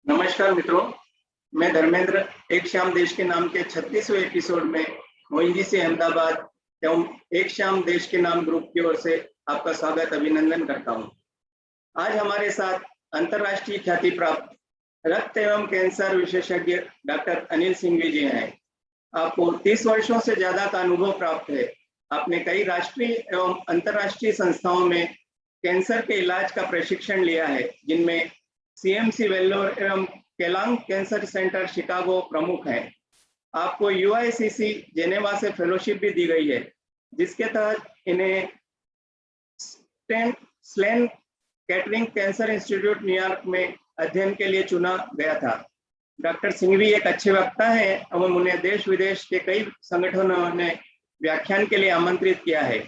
नमस्कार मित्रों, मैं धर्मेंद्र एक शाम देश के नाम के 36वें एपिसोड में मोइंजी से अहमदाबाद एवं एक शाम देश के नाम ग्रुप की ओर से आपका स्वागत अभिनंदन करता हूं। आज हमारे साथ अंतर्राष्ट्रीय ख्याति प्राप्त रक्त एवं कैंसर विशेषज्ञ डॉक्टर अनिल सिंघवी जी हैं। आपको 30 वर्षों से ज्यादा का अनुभव प्राप्त है। आपने कई राष्ट्रीय एवं अंतर्राष्ट्रीय संस्थाओं में कैंसर के इलाज का प्रशिक्षण लिया है, जिनमें सीएमसी वेल्लोर एवं केलांग कैंसर सेंटर शिकागो प्रमुख हैं। आपको यूआईसीसी जेनेवा से फेलोशिप भी दी गई है, जिसके तहत इन्हें slain catering cancer institute New York में अध्ययन के लिए चुना गया था। डॉक्टर सिंघवी एक अच्छे वक्ता हैं एवं उन्हें देश विदेश के कई संगठनों ने व्याख्यान के लिए आमंत्रित किया है।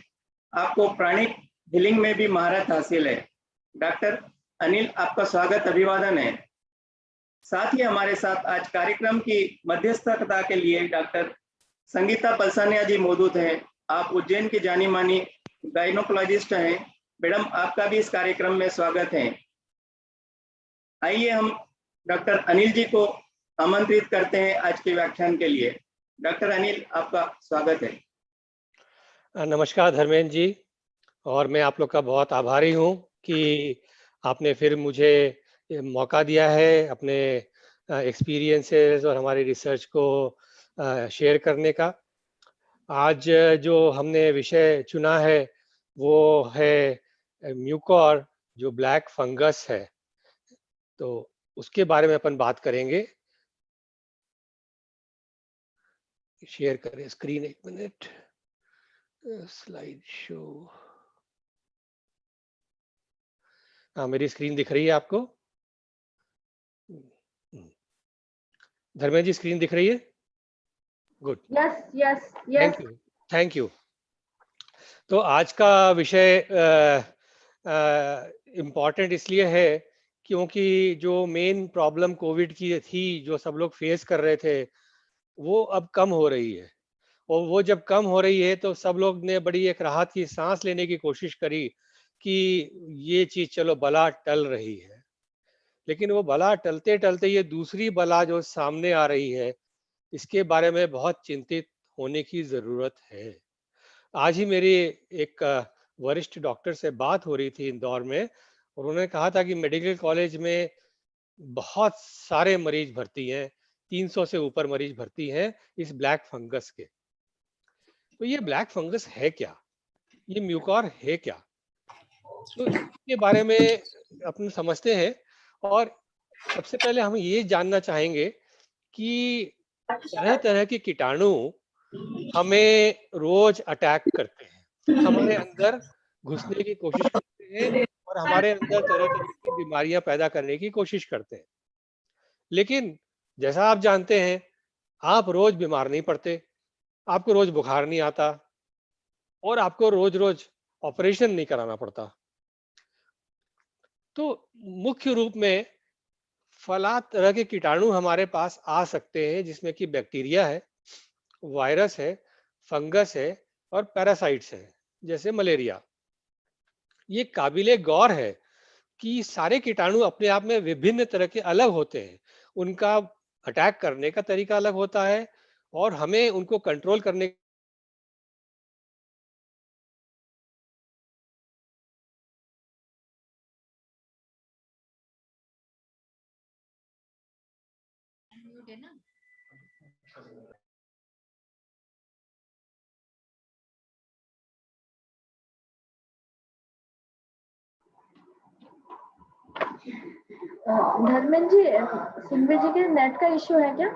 आपको प्राणिक हीलिंग में भी महारत हासिल है। डॉक्टर अनिल, आपका स्वागत अभिवादन है। साथ ही हमारे साथ आज कार्यक्रम की मध्यस्थता के लिए डॉक्टर संगीता पलसानिया जी मौजूद हैं। आप उज्जैन की जानी मानी गायनोकोलॉजिस्ट हैं। मैडम, आपका भी इस कार्यक्रम में स्वागत है। आइए हम डॉक्टर अनिल जी को आमंत्रित करते हैं आज के व्याख्यान के लिए। डॉक्टर अनिल, आपका स्वागत है। नमस्कार धर्मेंद्र जी, और मैं आप लोग का बहुत आभारी हूँ कि आपने फिर मुझे मौका दिया है अपने एक्सपीरियंसेस और हमारी रिसर्च को शेयर करने का। आज जो हमने विषय चुना है वो है म्यूकोर, जो ब्लैक फंगस है, तो उसके बारे में अपन बात करेंगे। शेयर करें स्क्रीन, एक मिनट, स्लाइड शो। हाँ, मेरी स्क्रीन दिख रही है आपको? धर्मेंद्र जी, स्क्रीन दिख रही है? Good. Yes yes yes, thank you. तो आज का विषय इम्पॉर्टेंट इसलिए है क्योंकि जो मेन प्रॉब्लम कोविड की थी, जो सब लोग फेस कर रहे थे, वो अब कम हो रही है। और वो जब कम हो रही है तो सब लोग ने बड़ी एक राहत की सांस लेने की कोशिश करी कि ये चीज चलो बला टल रही है। लेकिन वो बला टलते टलते ये दूसरी बला जो सामने आ रही है, इसके बारे में बहुत चिंतित होने की जरूरत है। आज ही मेरी एक वरिष्ठ डॉक्टर से बात हो रही थी इंदौर में, और उन्होंने कहा था कि मेडिकल कॉलेज में बहुत सारे मरीज भर्ती हैं, 300 से ऊपर मरीज भर्ती हैं इस ब्लैक फंगस के। तो ये ब्लैक फंगस है क्या, ये म्यूकोर है क्या, तो इसके बारे में अपन समझते हैं। और सबसे पहले हम ये जानना चाहेंगे कि तरह तरह के कीटाणु हमें रोज अटैक करते हैं, हमारे अंदर घुसने की कोशिश करते हैं और हमारे अंदर तरह तरह की बीमारियां पैदा करने की कोशिश करते हैं। लेकिन जैसा आप जानते हैं, आप रोज बीमार नहीं पड़ते, आपको रोज बुखार नहीं आता, और आपको रोज रोज ऑपरेशन नहीं कराना पड़ता। तो मुख्य रूप में फलात तरह के कीटाणु हमारे पास आ सकते हैं, जिसमें कि बैक्टीरिया है, वायरस है, फंगस है और पैरासाइट्स है, जैसे मलेरिया। ये काबिले गौर है कि सारे कीटाणु अपने आप में विभिन्न तरह के अलग होते हैं, उनका अटैक करने का तरीका अलग होता है, और हमें उनको कंट्रोल करने धर्मेंद्र जी, सिंघवी जी के नेट का इश्यू है क्या?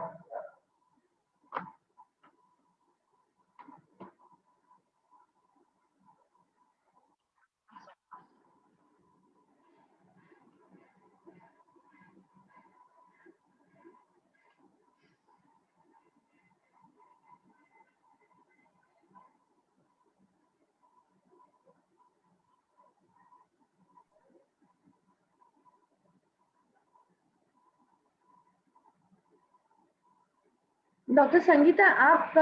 डॉक्टर संगीता, आप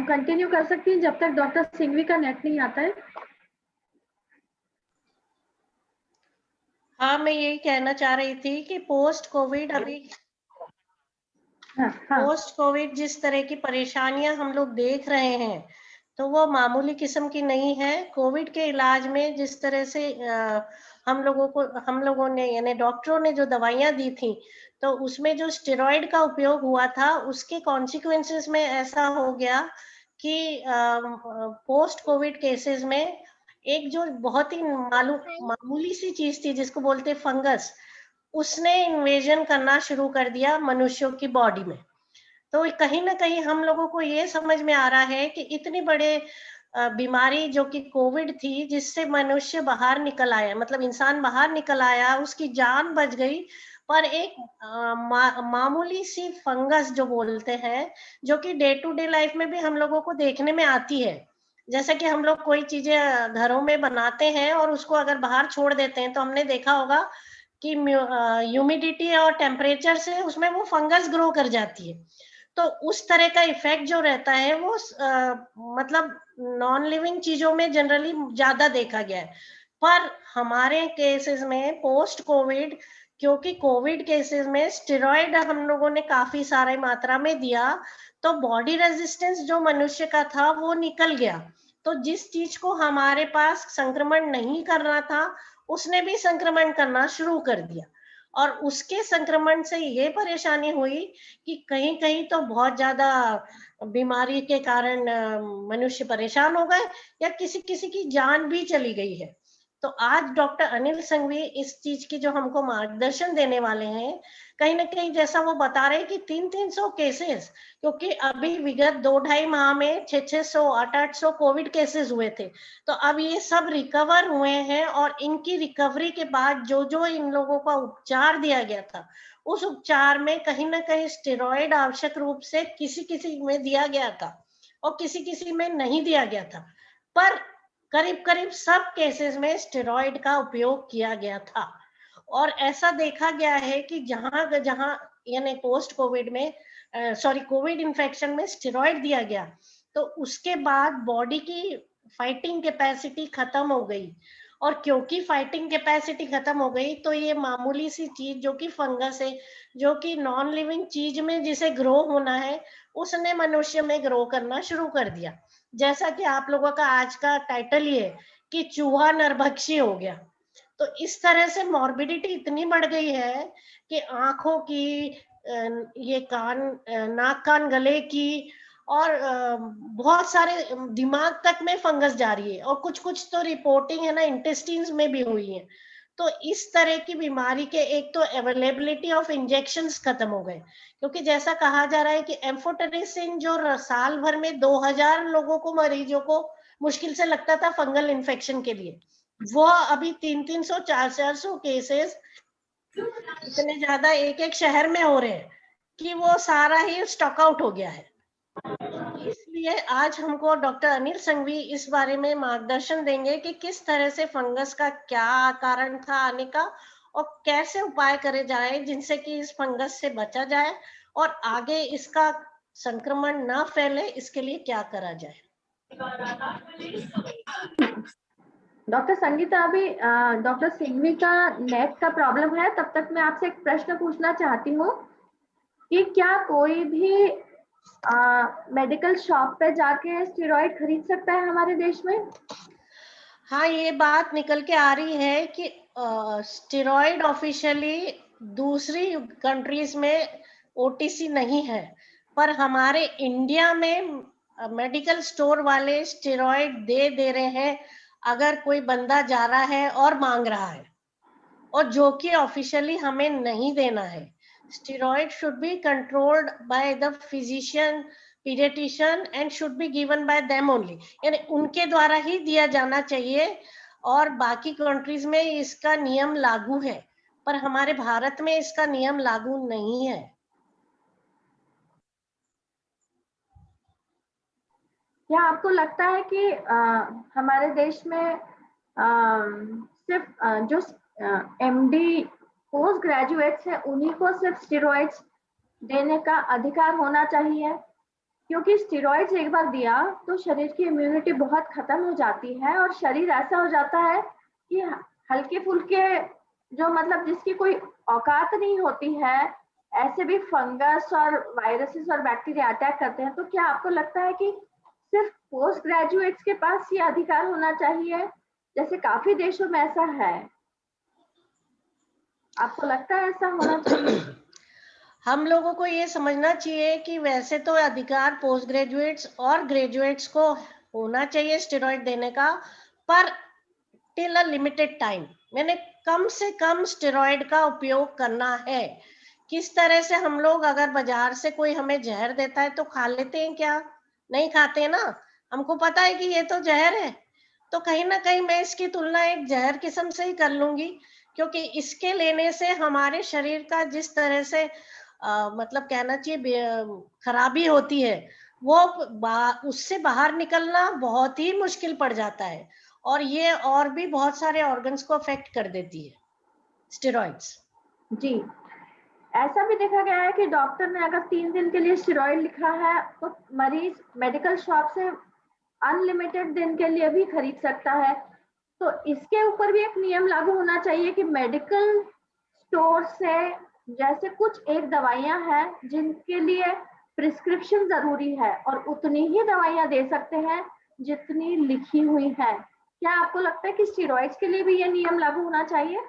कंटिन्यू कर सकती हैं जब तक डॉक्टर सिंघवी का नेट नहीं आता है। हाँ, मैं यही कहना चाह रही थी कि पोस्ट कोविड अभी हाँ, हाँ। पोस्ट कोविड जिस तरह की परेशानियां हम लोग देख रहे हैं तो वो मामूली किस्म की नहीं है। कोविड के इलाज में जिस तरह से हम लोगों ने यानी डॉक्टरों ने जो दवाइयां दी थी, तो उसमें जो स्टेरॉइड का उपयोग हुआ था उसके कॉन्सिक्वेंसेस में ऐसा हो गया कि पोस्ट कोविड केसेस में एक जो बहुत ही मामूली सी चीज थी जिसको बोलते फंगस, उसने इन्वेजन करना शुरू कर दिया मनुष्यों की बॉडी में। तो कहीं ना कहीं हम लोगों को ये समझ में आ रहा है कि इतनी बड़े बीमारी जो कि कोविड थी, जिससे मनुष्य बाहर निकल आया, मतलब इंसान बाहर निकल आया, उसकी जान बच गई, पर एक मामूली सी फंगस जो बोलते हैं, जो कि डे टू डे लाइफ में भी हम लोगों को देखने में आती है। जैसे कि हम लोग कोई चीजें घरों में बनाते हैं और उसको अगर बाहर छोड़ देते हैं तो हमने देखा होगा कि ह्यूमिडिटी और टेम्परेचर से उसमें वो फंगस ग्रो कर जाती है। तो उस तरह का इफेक्ट जो रहता है वो मतलब नॉन लिविंग चीजों में जनरली ज्यादा देखा गया है। पर हमारे केसेस में पोस्ट कोविड, क्योंकि कोविड केसेस में स्टेरॉइड हम लोगों ने काफी सारी मात्रा में दिया, तो बॉडी रेजिस्टेंस जो मनुष्य का था वो निकल गया। तो जिस चीज को हमारे पास संक्रमण नहीं करना था, उसने भी संक्रमण करना शुरू कर दिया। और उसके संक्रमण से ये परेशानी हुई कि कहीं कहीं तो बहुत ज्यादा बीमारी के कारण मनुष्य परेशान हो गए, या किसी किसी की जान भी चली गई है। तो आज डॉक्टर अनिल संघवी इस चीज की जो हमको मार्गदर्शन देने वाले हैं, कहीं ना कहीं जैसा वो बता रहे हैं कि 300-300 केसेस, क्योंकि अभी विगत 2-2.5 माह में 600-600 800-800 कोविड केसेस हुए थे। तो अब ये सब रिकवर हुए हैं, और इनकी रिकवरी के बाद जो जो इन लोगों का उपचार दिया गया था, उस उपचार में कहीं ना कहीं स्टेरॉइड आवश्यक रूप से किसी किसी में दिया गया था और किसी किसी में नहीं दिया गया था। पर करीब करीब सब केसेस में स्टेरॉइड का उपयोग किया गया था। और ऐसा देखा गया है कि जहां जहां यानी पोस्ट कोविड में कोविड इन्फेक्शन में स्टेरॉइड दिया गया, तो उसके बाद बॉडी की फाइटिंग कैपेसिटी खत्म हो गई। और क्योंकि फाइटिंग कैपेसिटी खत्म हो गई, तो ये मामूली सी चीज जो कि फंगस है, जो कि नॉन लिविंग चीज में जिसे ग्रो होना है, उसने मनुष्य में ग्रो करना शुरू कर दिया। जैसा कि आप लोगों का आज का टाइटल ही है कि चूहा नरभक्षी हो गया। तो इस तरह से मॉर्बिडिटी इतनी बढ़ गई है कि आंखों की, ये कान, नाक कान गले की, और बहुत सारे दिमाग तक में फंगस जा रही है, और कुछ कुछ तो रिपोर्टिंग है ना इंटेस्टाइन्स में भी हुई है। तो इस तरह की बीमारी के एक तो अवेलेबिलिटी ऑफ इंजेक्शंस खत्म हो गए, क्योंकि जैसा कहा जा रहा है कि एम्फोटेरिसिन जो साल भर में 2000 लोगों को, मरीजों को मुश्किल से लगता था फंगल इन्फेक्शन के लिए, वो अभी 300-300 400 केसेस इतने ज्यादा एक एक शहर में हो रहे हैं कि वो सारा ही स्टॉक आउट हो गया है। इसलिए आज हमको डॉक्टर अनिल संघवी इस बारे में मार्गदर्शन देंगे कि किस तरह से फंगस का क्या कारण था आने का, और कैसे उपाय करे जाए जिनसे कि इस फंगस से बचा जाए और आगे इसका संक्रमण ना फैले, इसके लिए क्या करा जाए। डॉक्टर संगीता, अभी डॉक्टर सिंघवी का नेट का प्रॉब्लम है, तब तक मैं आपसे एक प्रश्न पूछना चाहती हूँ कि क्या कोई भी मेडिकल शॉप पे जाके स्टेरॉइड खरीद सकता है हमारे देश में? हाँ, ये बात निकल के आ रही है कि स्टेरॉइड ऑफिशियली दूसरी कंट्रीज में ओटीसी नहीं है, पर हमारे इंडिया में मेडिकल स्टोर वाले स्टेरॉइड दे रहे हैं अगर कोई बंदा जा रहा है और मांग रहा है, और जो कि ऑफिशियली हमें नहीं देना है। Steroid should be controlled by the physician, paediatrician, and should be given by them only, यानी उनके द्वारा ही दिया जाना चाहिए। और बाकी कंट्रीज में इसका नियम लागू है, पर हमारे भारत में इसका नियम लागू नहीं है। क्या आपको लगता है कि हमारे देश में सिर्फ जो एमडी पोस्ट ग्रेजुएट्स हैं उन्हीं को सिर्फ स्टेरॉइड्स देने का अधिकार होना चाहिए? क्योंकि स्टेरॉइड्स एक बार दिया तो शरीर की इम्यूनिटी बहुत खत्म हो जाती है, और शरीर ऐसा हो जाता है कि हल्के फुल्के, जो मतलब जिसकी कोई औकात नहीं होती है, ऐसे भी फंगस और वायरसेस और बैक्टीरिया अटैक करते हैं, तो क्या आपको लगता है कि सिर्फ पोस्ट ग्रेजुएट्स के पास ये अधिकार होना चाहिए, जैसे काफी देशों में ऐसा है? आपको लगता है ऐसा होना चाहिए? हम लोगों को ये समझना चाहिए कि वैसे तो अधिकार पोस्ट ग्रेजुएट्स और ग्रेजुएट्स को होना चाहिए स्टेरॉइड देने का, पर टिल अ लिमिटेड टाइम, मैंने कम से कम स्टेरॉइड का उपयोग करना है। किस तरह से हम लोग अगर बाजार से कोई हमें जहर देता है तो खा लेते हैं क्या? नहीं खाते ना, हमको पता है कि ये तो जहर है, तो कहीं ना कहीं मैं इसकी तुलना एक जहर किस्म से ही कर लूंगी, क्योंकि इसके लेने से हमारे शरीर का जिस तरह से मतलब कहना चाहिए खराबी होती है, वो उससे बाहर निकलना बहुत ही मुश्किल पड़ जाता है, और ये और भी बहुत सारे ऑर्गन्स को अफेक्ट कर देती है स्टेरॉइड्स। जी, ऐसा भी देखा गया है कि डॉक्टर ने अगर 3 दिन के लिए स्टेरॉइड लिखा है तो मरीज मेडिकल शॉप से अनलिमिटेड दिन के लिए भी खरीद सकता है। तो इसके ऊपर भी एक नियम लागू होना चाहिए कि मेडिकल स्टोर से, जैसे कुछ एक दवाइयां हैं जिनके लिए प्रिस्क्रिप्शन जरूरी है और उतनी ही दवाइयां दे सकते हैं जितनी लिखी हुई है। क्या आपको लगता है कि स्टेरॉइड्स के लिए भी ये नियम लागू होना चाहिए?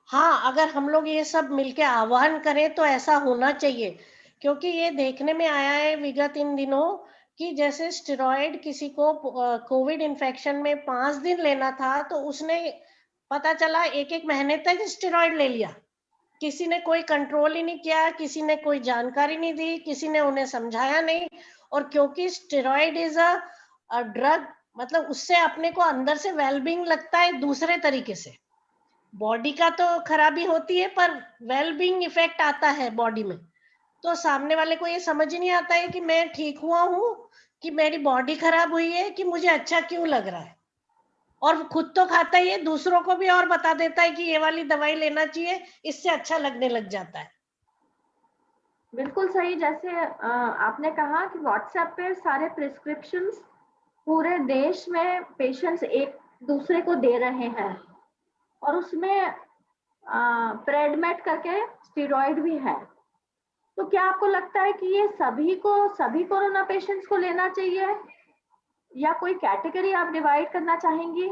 हाँ, अगर हम लोग ये सब मिलके आह्वान करें तो ऐसा होना चाहिए, क्योंकि ये देखने में आया है विगत इन दिनों कि जैसे स्टेरॉइड किसी को कोविड इन्फेक्शन में 5 दिन लेना था, तो उसने पता चला एक एक महीने तक स्टेरॉइड ले लिया। किसी ने कोई कंट्रोल ही नहीं किया, किसी ने कोई जानकारी नहीं दी, किसी ने उन्हें समझाया नहीं। और क्योंकि स्टेरॉइड इज अ ड्रग, मतलब उससे अपने को अंदर से वेलबींग लगता है दूसरे तरीके से। बॉडी का तो खराबी होती है, पर वेलबींग इफेक्ट आता है बॉडी में। तो सामने वाले को ये समझ ही नहीं आता है कि मैं ठीक हुआ हूँ, कि मेरी बॉडी खराब हुई है, कि मुझे अच्छा क्यों लग रहा है। और खुद तो खाता ही है, दूसरों को भी और बता देता है कि ये वाली दवाई लेना चाहिए, इससे अच्छा लगने लग जाता है। बिल्कुल सही। जैसे आपने कहा कि व्हाट्सएप पे सारे प्रिस्क्रिप्शंस पूरे देश में पेशेंट्स एक दूसरे को दे रहे हैं, और उसमें प्रेडमेट करके स्टेरॉइड भी है। तो क्या आपको लगता है कि ये सभी कोरोना पेशेंट्स को लेना चाहिए, या कोई कैटेगरी आप डिवाइड करना चाहेंगी?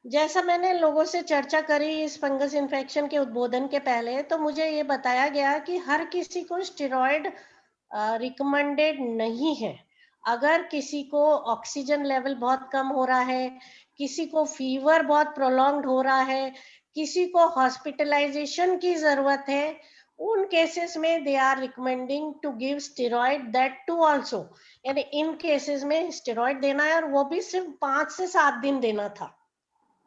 जैसा मैंने लोगों से चर्चा करी इस फंगस इन्फेक्शन के उद्बोधन के पहले, तो मुझे ये बताया गया कि हर किसी को स्टेरॉइड रिकमेंडेड नहीं है। अगर किसी को ऑक्सीजन लेवल बहुत कम हो रहा है, किसी को फीवर बहुत प्रोलॉन्ग्ड हो रहा है, किसी को हॉस्पिटलाइजेशन की जरूरत है, उन केसेस में they are recommending to give steroid, that too also. यानी इन केसेस में स्टेरॉइड देना है, और वो भी सिर्फ 5 से 7 दिन देना था,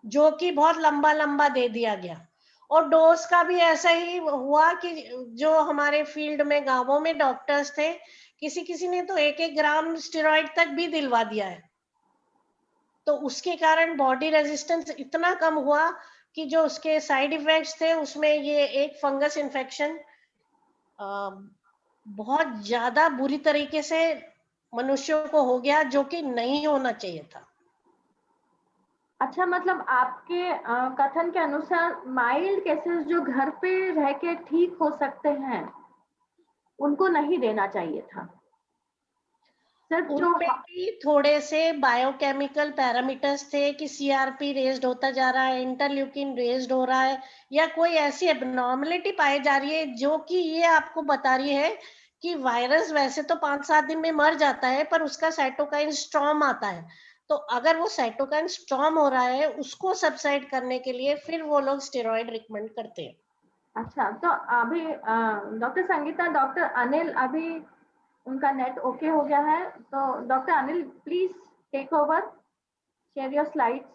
जो कि बहुत लंबा लंबा दे दिया गया। और डोज का भी ऐसा ही हुआ कि जो हमारे फील्ड में गांवों में डॉक्टर्स थे, किसी किसी ने तो 1-1 ग्राम स्टेरॉइड तक भी दिलवा दिया है। तो उसके कारण बॉडी रेजिस्टेंस इतना कम हुआ कि जो उसके साइड इफेक्ट्स थे, उसमें ये एक फंगस इन्फेक्शन बहुत ज्यादा बुरी तरीके से मनुष्यों को हो गया, जो कि नहीं होना चाहिए था। अच्छा, मतलब आपके कथन के अनुसार माइल्ड केसेस जो घर पे रह के ठीक हो सकते हैं, उनको नहीं देना चाहिए था। सिर्फ जो उनमें भी थोड़े से बायोकेमिकल पैरामीटर्स थे कि सीआरपी रेज्ड होता जा रहा है, इंटरल्यूकिन रेज्ड हो रहा है, या कोई ऐसी एबनॉर्मलिटी पाई जा रही है जो कि ये आपको बता रही है कि वायरस वैसे तो 5-7 दिन में मर जाता है, पर उसका साइटोकाइन स्टॉर्म आता है। तो अगर वो साइटोकाइन स्टॉर्म हो रहा है, उसको सबसाइड करने के लिए फिर वो लोग स्टेरॉइड रिकमेंड करते हैं। अच्छा, तो अभी डॉक्टर संगीता, डॉक्टर अनिल, अभी उनका नेट ओके हो गया है, तो doctor Anil please take over, share your slides.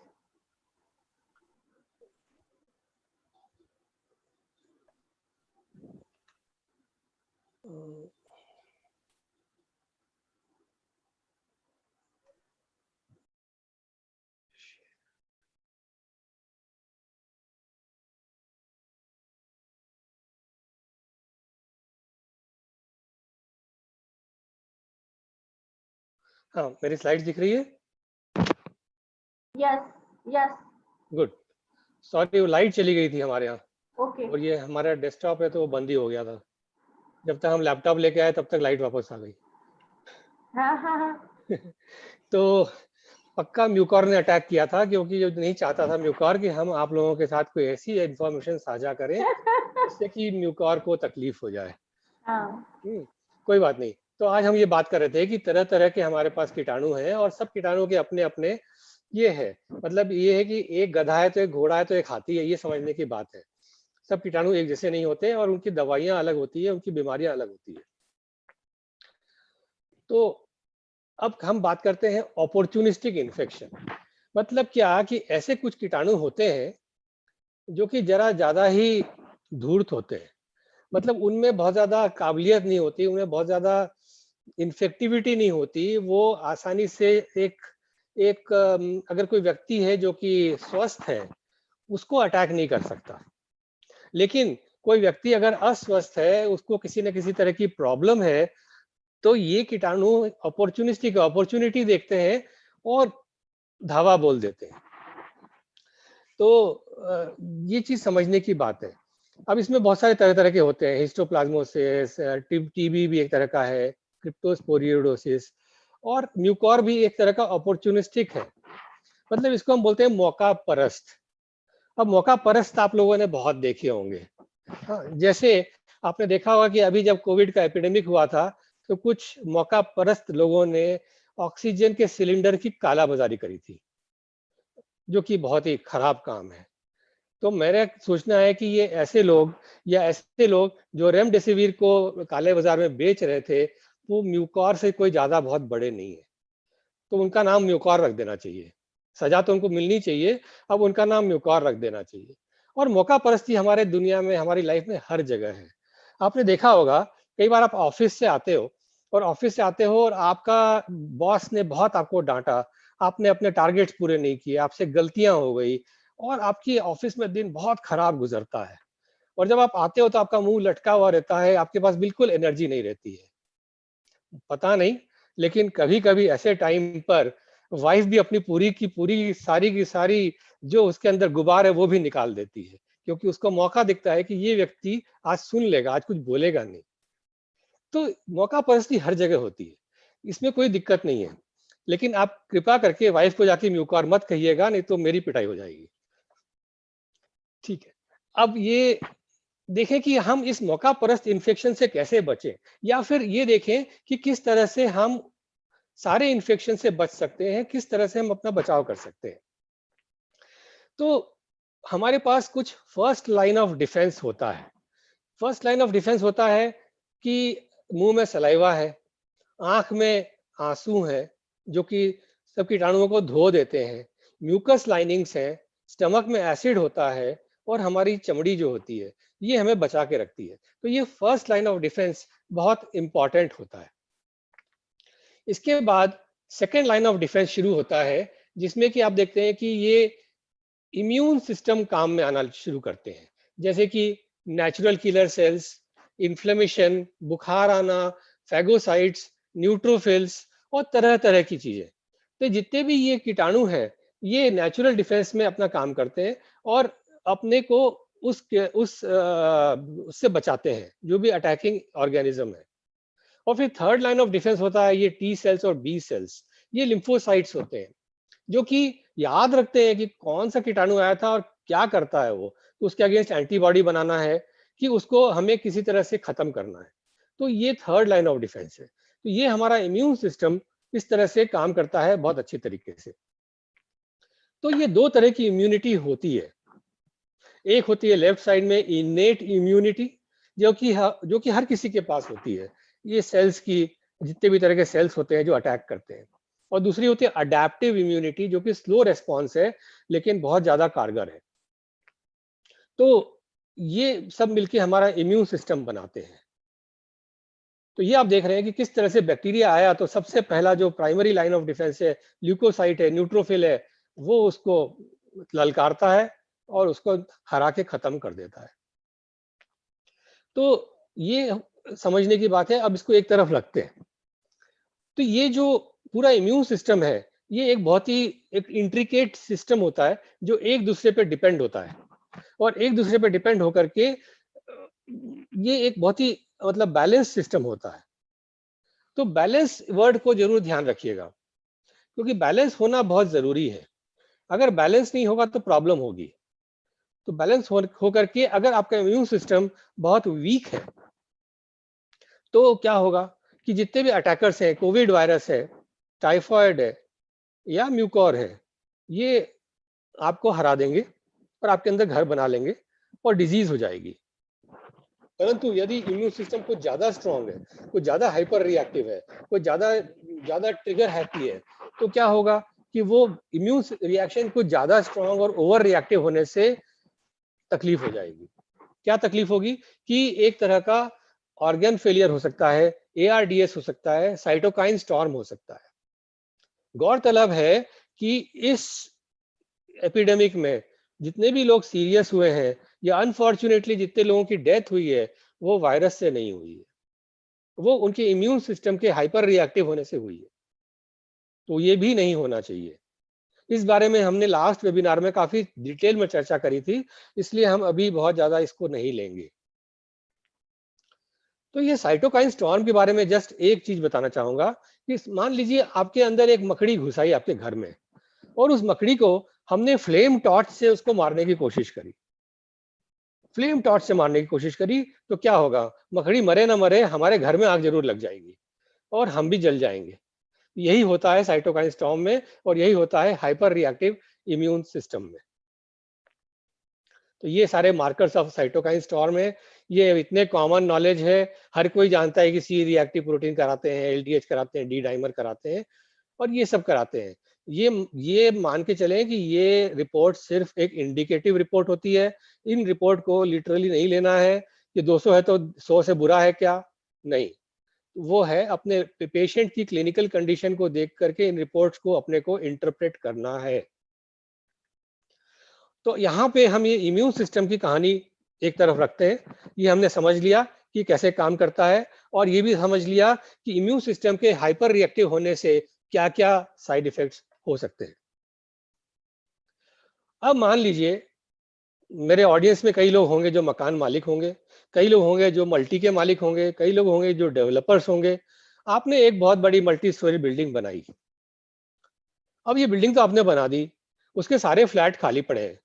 हाँ, मेरी स्लाइड्स दिख रही है? Yes, yes. गुड। सॉरी, वो लाइट चली गई थी हमारे यहाँ। ओके। और ये हमारा डेस्कटॉप है तो वो बंद ही हो गया था। जब तक हम लैपटॉप लेके आए तब तक लाइट वापस आ गई। हाँ हाँ हाँ। तो पक्का म्यूकॉर ने अटैक किया था, क्योंकि जो नहीं चाहता था म्यूकॉर कि हम आप लोगों के साथ कोई ऐसी इंफॉर्मेशन साझा करें जिससे कि म्यूकॉर को तकलीफ हो जाए। हाँ कोई बात नहीं। तो आज हम ये बात कर रहे थे कि तरह तरह के हमारे पास कीटाणु हैं और सब कीटाणु के अपने अपने ये है, मतलब ये है कि एक गधा है तो एक घोड़ा है तो एक हाथी है, ये समझने की बात है। सब कीटाणु एक जैसे नहीं होते और उनकी दवाइयां अलग होती है, उनकी बीमारियां अलग होती है। तो अब हम बात करते हैं अपॉर्चुनिस्टिक इन्फेक्शन। मतलब क्या कि ऐसे कुछ कीटाणु होते हैं जो कि जरा ज्यादा ही धूर्त होते हैं, मतलब उनमें बहुत ज्यादा काबिलियत नहीं होती, उनमें बहुत ज्यादा इन्फेक्टिविटी नहीं होती। वो आसानी से एक एक अगर कोई व्यक्ति है जो कि स्वस्थ है उसको अटैक नहीं कर सकता, लेकिन कोई व्यक्ति अगर अस्वस्थ है, उसको किसी न किसी तरह की प्रॉब्लम है, तो ये कीटाणु अपॉर्चुनिस्टिक अपॉर्चुनिटी देखते हैं और धावा बोल देते हैं। तो ये चीज समझने की बात है। अब इसमें बहुत सारे तरह तरह के होते हैं, हिस्टोप्लाज्मोसिस, टीबी भी एक तरह का है, क्रिप्टोस्पोरियोडोसिस, और म्यूकॉर भी एक तरह का अपॉर्चुनिस्टिक है। मतलब इसको हम बोलते हैं मौका परस्त। अब मौका परस्त आप लोगों ने बहुत देखे होंगे। हाँ, जैसे आपने देखा होगा कि अभी जब कोविड का एपिडेमिक हुआ था तो कुछ मौका परस्त लोगों ने ऑक्सीजन के सिलेंडर की कालाबाजारी करी थी, जो कि बहुत ही खराब काम है। तो मेरा सोचना है कि ये ऐसे लोग या ऐसे लोग जो रेमडेसिविर को काले बाजार में बेच रहे थे, वो म्यूकॉर से कोई ज्यादा बहुत बड़े नहीं है, तो उनका नाम म्यूकॉर रख देना चाहिए। सजा तो उनको मिलनी चाहिए, अब उनका नाम म्यूकॉर रख देना चाहिए। और मौका परस्ती हमारे दुनिया में, हमारी लाइफ में हर जगह है। आपने देखा होगा कई बार आप ऑफिस से आते हो और आपका बॉस ने बहुत आपको डांटा, आपने अपने टारगेट्स पूरे नहीं किए, आपसे गलतियां हो गई और आपकी ऑफिस में दिन बहुत खराब गुजरता है। और जब आप आते हो तो आपका मुंह लटका हुआ रहता है, आपके पास बिल्कुल एनर्जी नहीं रहती है। पता नहीं, लेकिन कभी कभी ऐसे टाइम पर वाइफ भी अपनी पूरी की सारी जो उसके अंदर गुबार है वो भी निकाल देती है, क्योंकि उसको मौका दिखता है कि ये व्यक्ति आज सुन लेगा, आज कुछ बोलेगा नहीं। तो मौका परस्ती हर जगह होती है, इसमें कोई दिक्कत नहीं है। लेकिन आप कृपा करके वाइफ को जाके म्यूकॉर मत कहिएगा, नहीं तो मेरी पिटाई हो जाएगी। ठीक है। अब ये देखें कि हम इस मौका परस्त इन्फेक्शन से कैसे बचें, या फिर ये देखें कि किस तरह से हम सारे इन्फेक्शन से बच सकते हैं, किस तरह से हम अपना बचाव कर सकते हैं। तो हमारे पास कुछ फर्स्ट लाइन ऑफ डिफेंस होता है। फर्स्ट लाइन ऑफ डिफेंस होता है कि मुंह में सलाइवा है, आंख में आंसू है जो कि सब कीटाणुओं को धो देते हैं, म्यूकस लाइनिंग्स है, स्टमक में एसिड होता है, और हमारी चमड़ी जो होती है ये हमें बचा के रखती है। तो ये फर्स्ट लाइन ऑफ डिफेंस बहुत इंपॉर्टेंट होता है। इसके बाद सेकेंड लाइन ऑफ डिफेंस शुरू होता है, जिसमें कि आप देखते हैं कि ये इम्यून सिस्टम काम में आना शुरू करते हैं, जैसे कि नेचुरल किलर सेल्स, इन्फ्लेमेशन, बुखार आना, फैगोसाइट्स, न्यूट्रोफिल्स और तरह तरह की चीजें। तो जितने भी ये कीटाणु हैं ये नेचुरल डिफेंस में अपना काम करते हैं और अपने को उससे बचाते हैं जो भी अटैकिंग ऑर्गेनिज्म है। और फिर थर्ड लाइन ऑफ डिफेंस होता है ये टी सेल्स और बी सेल्स। ये लिम्फोसाइट्स होते हैं जो कि याद रखते हैं कि कौन सा कीटाणु आया था और क्या करता है वो, तो उसके अगेंस्ट एंटीबॉडी बनाना है कि उसको हमें किसी तरह से खत्म करना है। तो ये थर्ड लाइन ऑफ डिफेंस है। तो ये हमारा इम्यून सिस्टम इस तरह से काम करता है बहुत अच्छी तरीके से। तो ये दो तरह की इम्यूनिटी होती है। एक होती है लेफ्ट साइड में इनेट इम्यूनिटी, जो कि हर किसी के पास होती है, ये सेल्स की जितने भी तरह के सेल्स होते हैं जो अटैक करते हैं। और दूसरी होती है अडेप्टिव इम्यूनिटी, जो कि स्लो रेस्पॉन्स है लेकिन बहुत ज्यादा कारगर है। तो ये सब मिलके हमारा इम्यून सिस्टम बनाते हैं। तो ये आप देख रहे हैं कि किस तरह से बैक्टीरिया आया तो सबसे पहला जो प्राइमरी लाइन ऑफ डिफेंस है, ल्यूकोसाइट है, न्यूट्रोफिल है, वो उसको ललकारता है और उसको हरा के खत्म कर देता है। तो ये समझने की बात है। अब इसको एक तरफ रखते हैं। तो ये जो पूरा इम्यून सिस्टम है ये एक बहुत ही एक इंट्रिकेट सिस्टम होता है जो एक दूसरे पे डिपेंड होता है। और एक दूसरे पे डिपेंड होकर के ये एक बहुत ही मतलब बैलेंस सिस्टम होता है। तो बैलेंस वर्ड को जरूर ध्यान रखिएगा, क्योंकि बैलेंस होना बहुत जरूरी है। अगर बैलेंस नहीं होगा तो प्रॉब्लम होगी। तो बैलेंस हो करके अगर आपका इम्यून सिस्टम बहुत वीक है तो क्या होगा कि जितने भी अटैकर्स हैं, कोविड वायरस है, टाइफॉइड है या म्यूकोर है, ये आपको हरा देंगे और आपके अंदर घर बना लेंगे और डिजीज हो जाएगी। परंतु यदि इम्यून सिस्टम कुछ ज्यादा स्ट्रांग है, कुछ ज्यादा हाइपर रिएक्टिव है, कुछ ज्यादा ज्यादा ट्रिगर हैप्पी है, तो क्या होगा कि वो इम्यून रिएक्शन कुछ ज्यादा स्ट्रांग और ओवर रिएक्टिव होने से तकलीफ हो जाएगी। क्या तकलीफ होगी कि एक तरह का ऑर्गन फेलियर हो सकता है, ARDS हो सकता है, साइटोकाइन स्टॉर्म हो सकता है। गौरतलब है कि इस एपिडेमिक में जितने भी लोग सीरियस हुए हैं या अनफॉर्चुनेटली जितने लोगों की डेथ हुई है, वो वायरस से नहीं हुई है, वो उनके इम्यून सिस्टम के हाइपर रिएक्टिव होने से हुई है। तो ये भी नहीं होना चाहिए। इस बारे में हमने लास्ट वेबिनार में काफी डिटेल में चर्चा करी थी, इसलिए हम अभी बहुत ज्यादा इसको नहीं लेंगे। तो ये साइटोकाइन स्टॉर्म के बारे में जस्ट एक चीज बताना चाहूंगा कि मान लीजिए आपके अंदर एक मकड़ी घुस आई आपके घर में, और उस मकड़ी को हमने फ्लेम टॉर्च से उसको मारने की कोशिश करी। फ्लेम टॉर्च से मारने की कोशिश करी तो क्या होगा, मकड़ी मरे ना मरे, हमारे घर में आग जरूर लग जाएगी और हम भी जल जाएंगे। यही होता है साइटोकाइन स्टॉर्म में, और यही होता है हाइपर रिएक्टिव इम्यून सिस्टम में। तो ये सारे मार्कर्स ऑफ साइटोकाइन स्टॉर्म है, ये इतने कॉमन नॉलेज है, हर कोई जानता है कि सी रिएक्टिव प्रोटीन कराते हैं, LDH कराते हैं, डी डाइमर कराते हैं और ये सब कराते हैं। ये मान के चलें कि ये रिपोर्ट सिर्फ एक इंडिकेटिव रिपोर्ट होती है। इन रिपोर्ट को लिटरली नहीं लेना है कि 200 है तो 100 से बुरा है क्या, नहीं। वो है अपने पेशेंट की क्लिनिकल कंडीशन को देख करके इन रिपोर्ट्स को अपने को इंटरप्रेट करना है। तो यहाँ पे हम ये इम्यून सिस्टम की कहानी एक तरफ रखते हैं। ये हमने समझ लिया कि कैसे काम करता है, और ये भी समझ लिया कि इम्यून सिस्टम के हाइपर रिएक्टिव होने से क्या क्या साइड इफेक्ट्स हो सकते हैं। अब मान लीजिए मेरे ऑडियंस में कई लोग होंगे जो मकान मालिक होंगे, कई लोग होंगे जो मल्टी के मालिक होंगे, कई लोग होंगे जो डेवलपर्स होंगे। आपने एक बहुत बड़ी मल्टी स्टोरी बिल्डिंग बनाई। अब ये बिल्डिंग तो आपने बना दी, उसके सारे फ्लैट खाली पड़े हैं,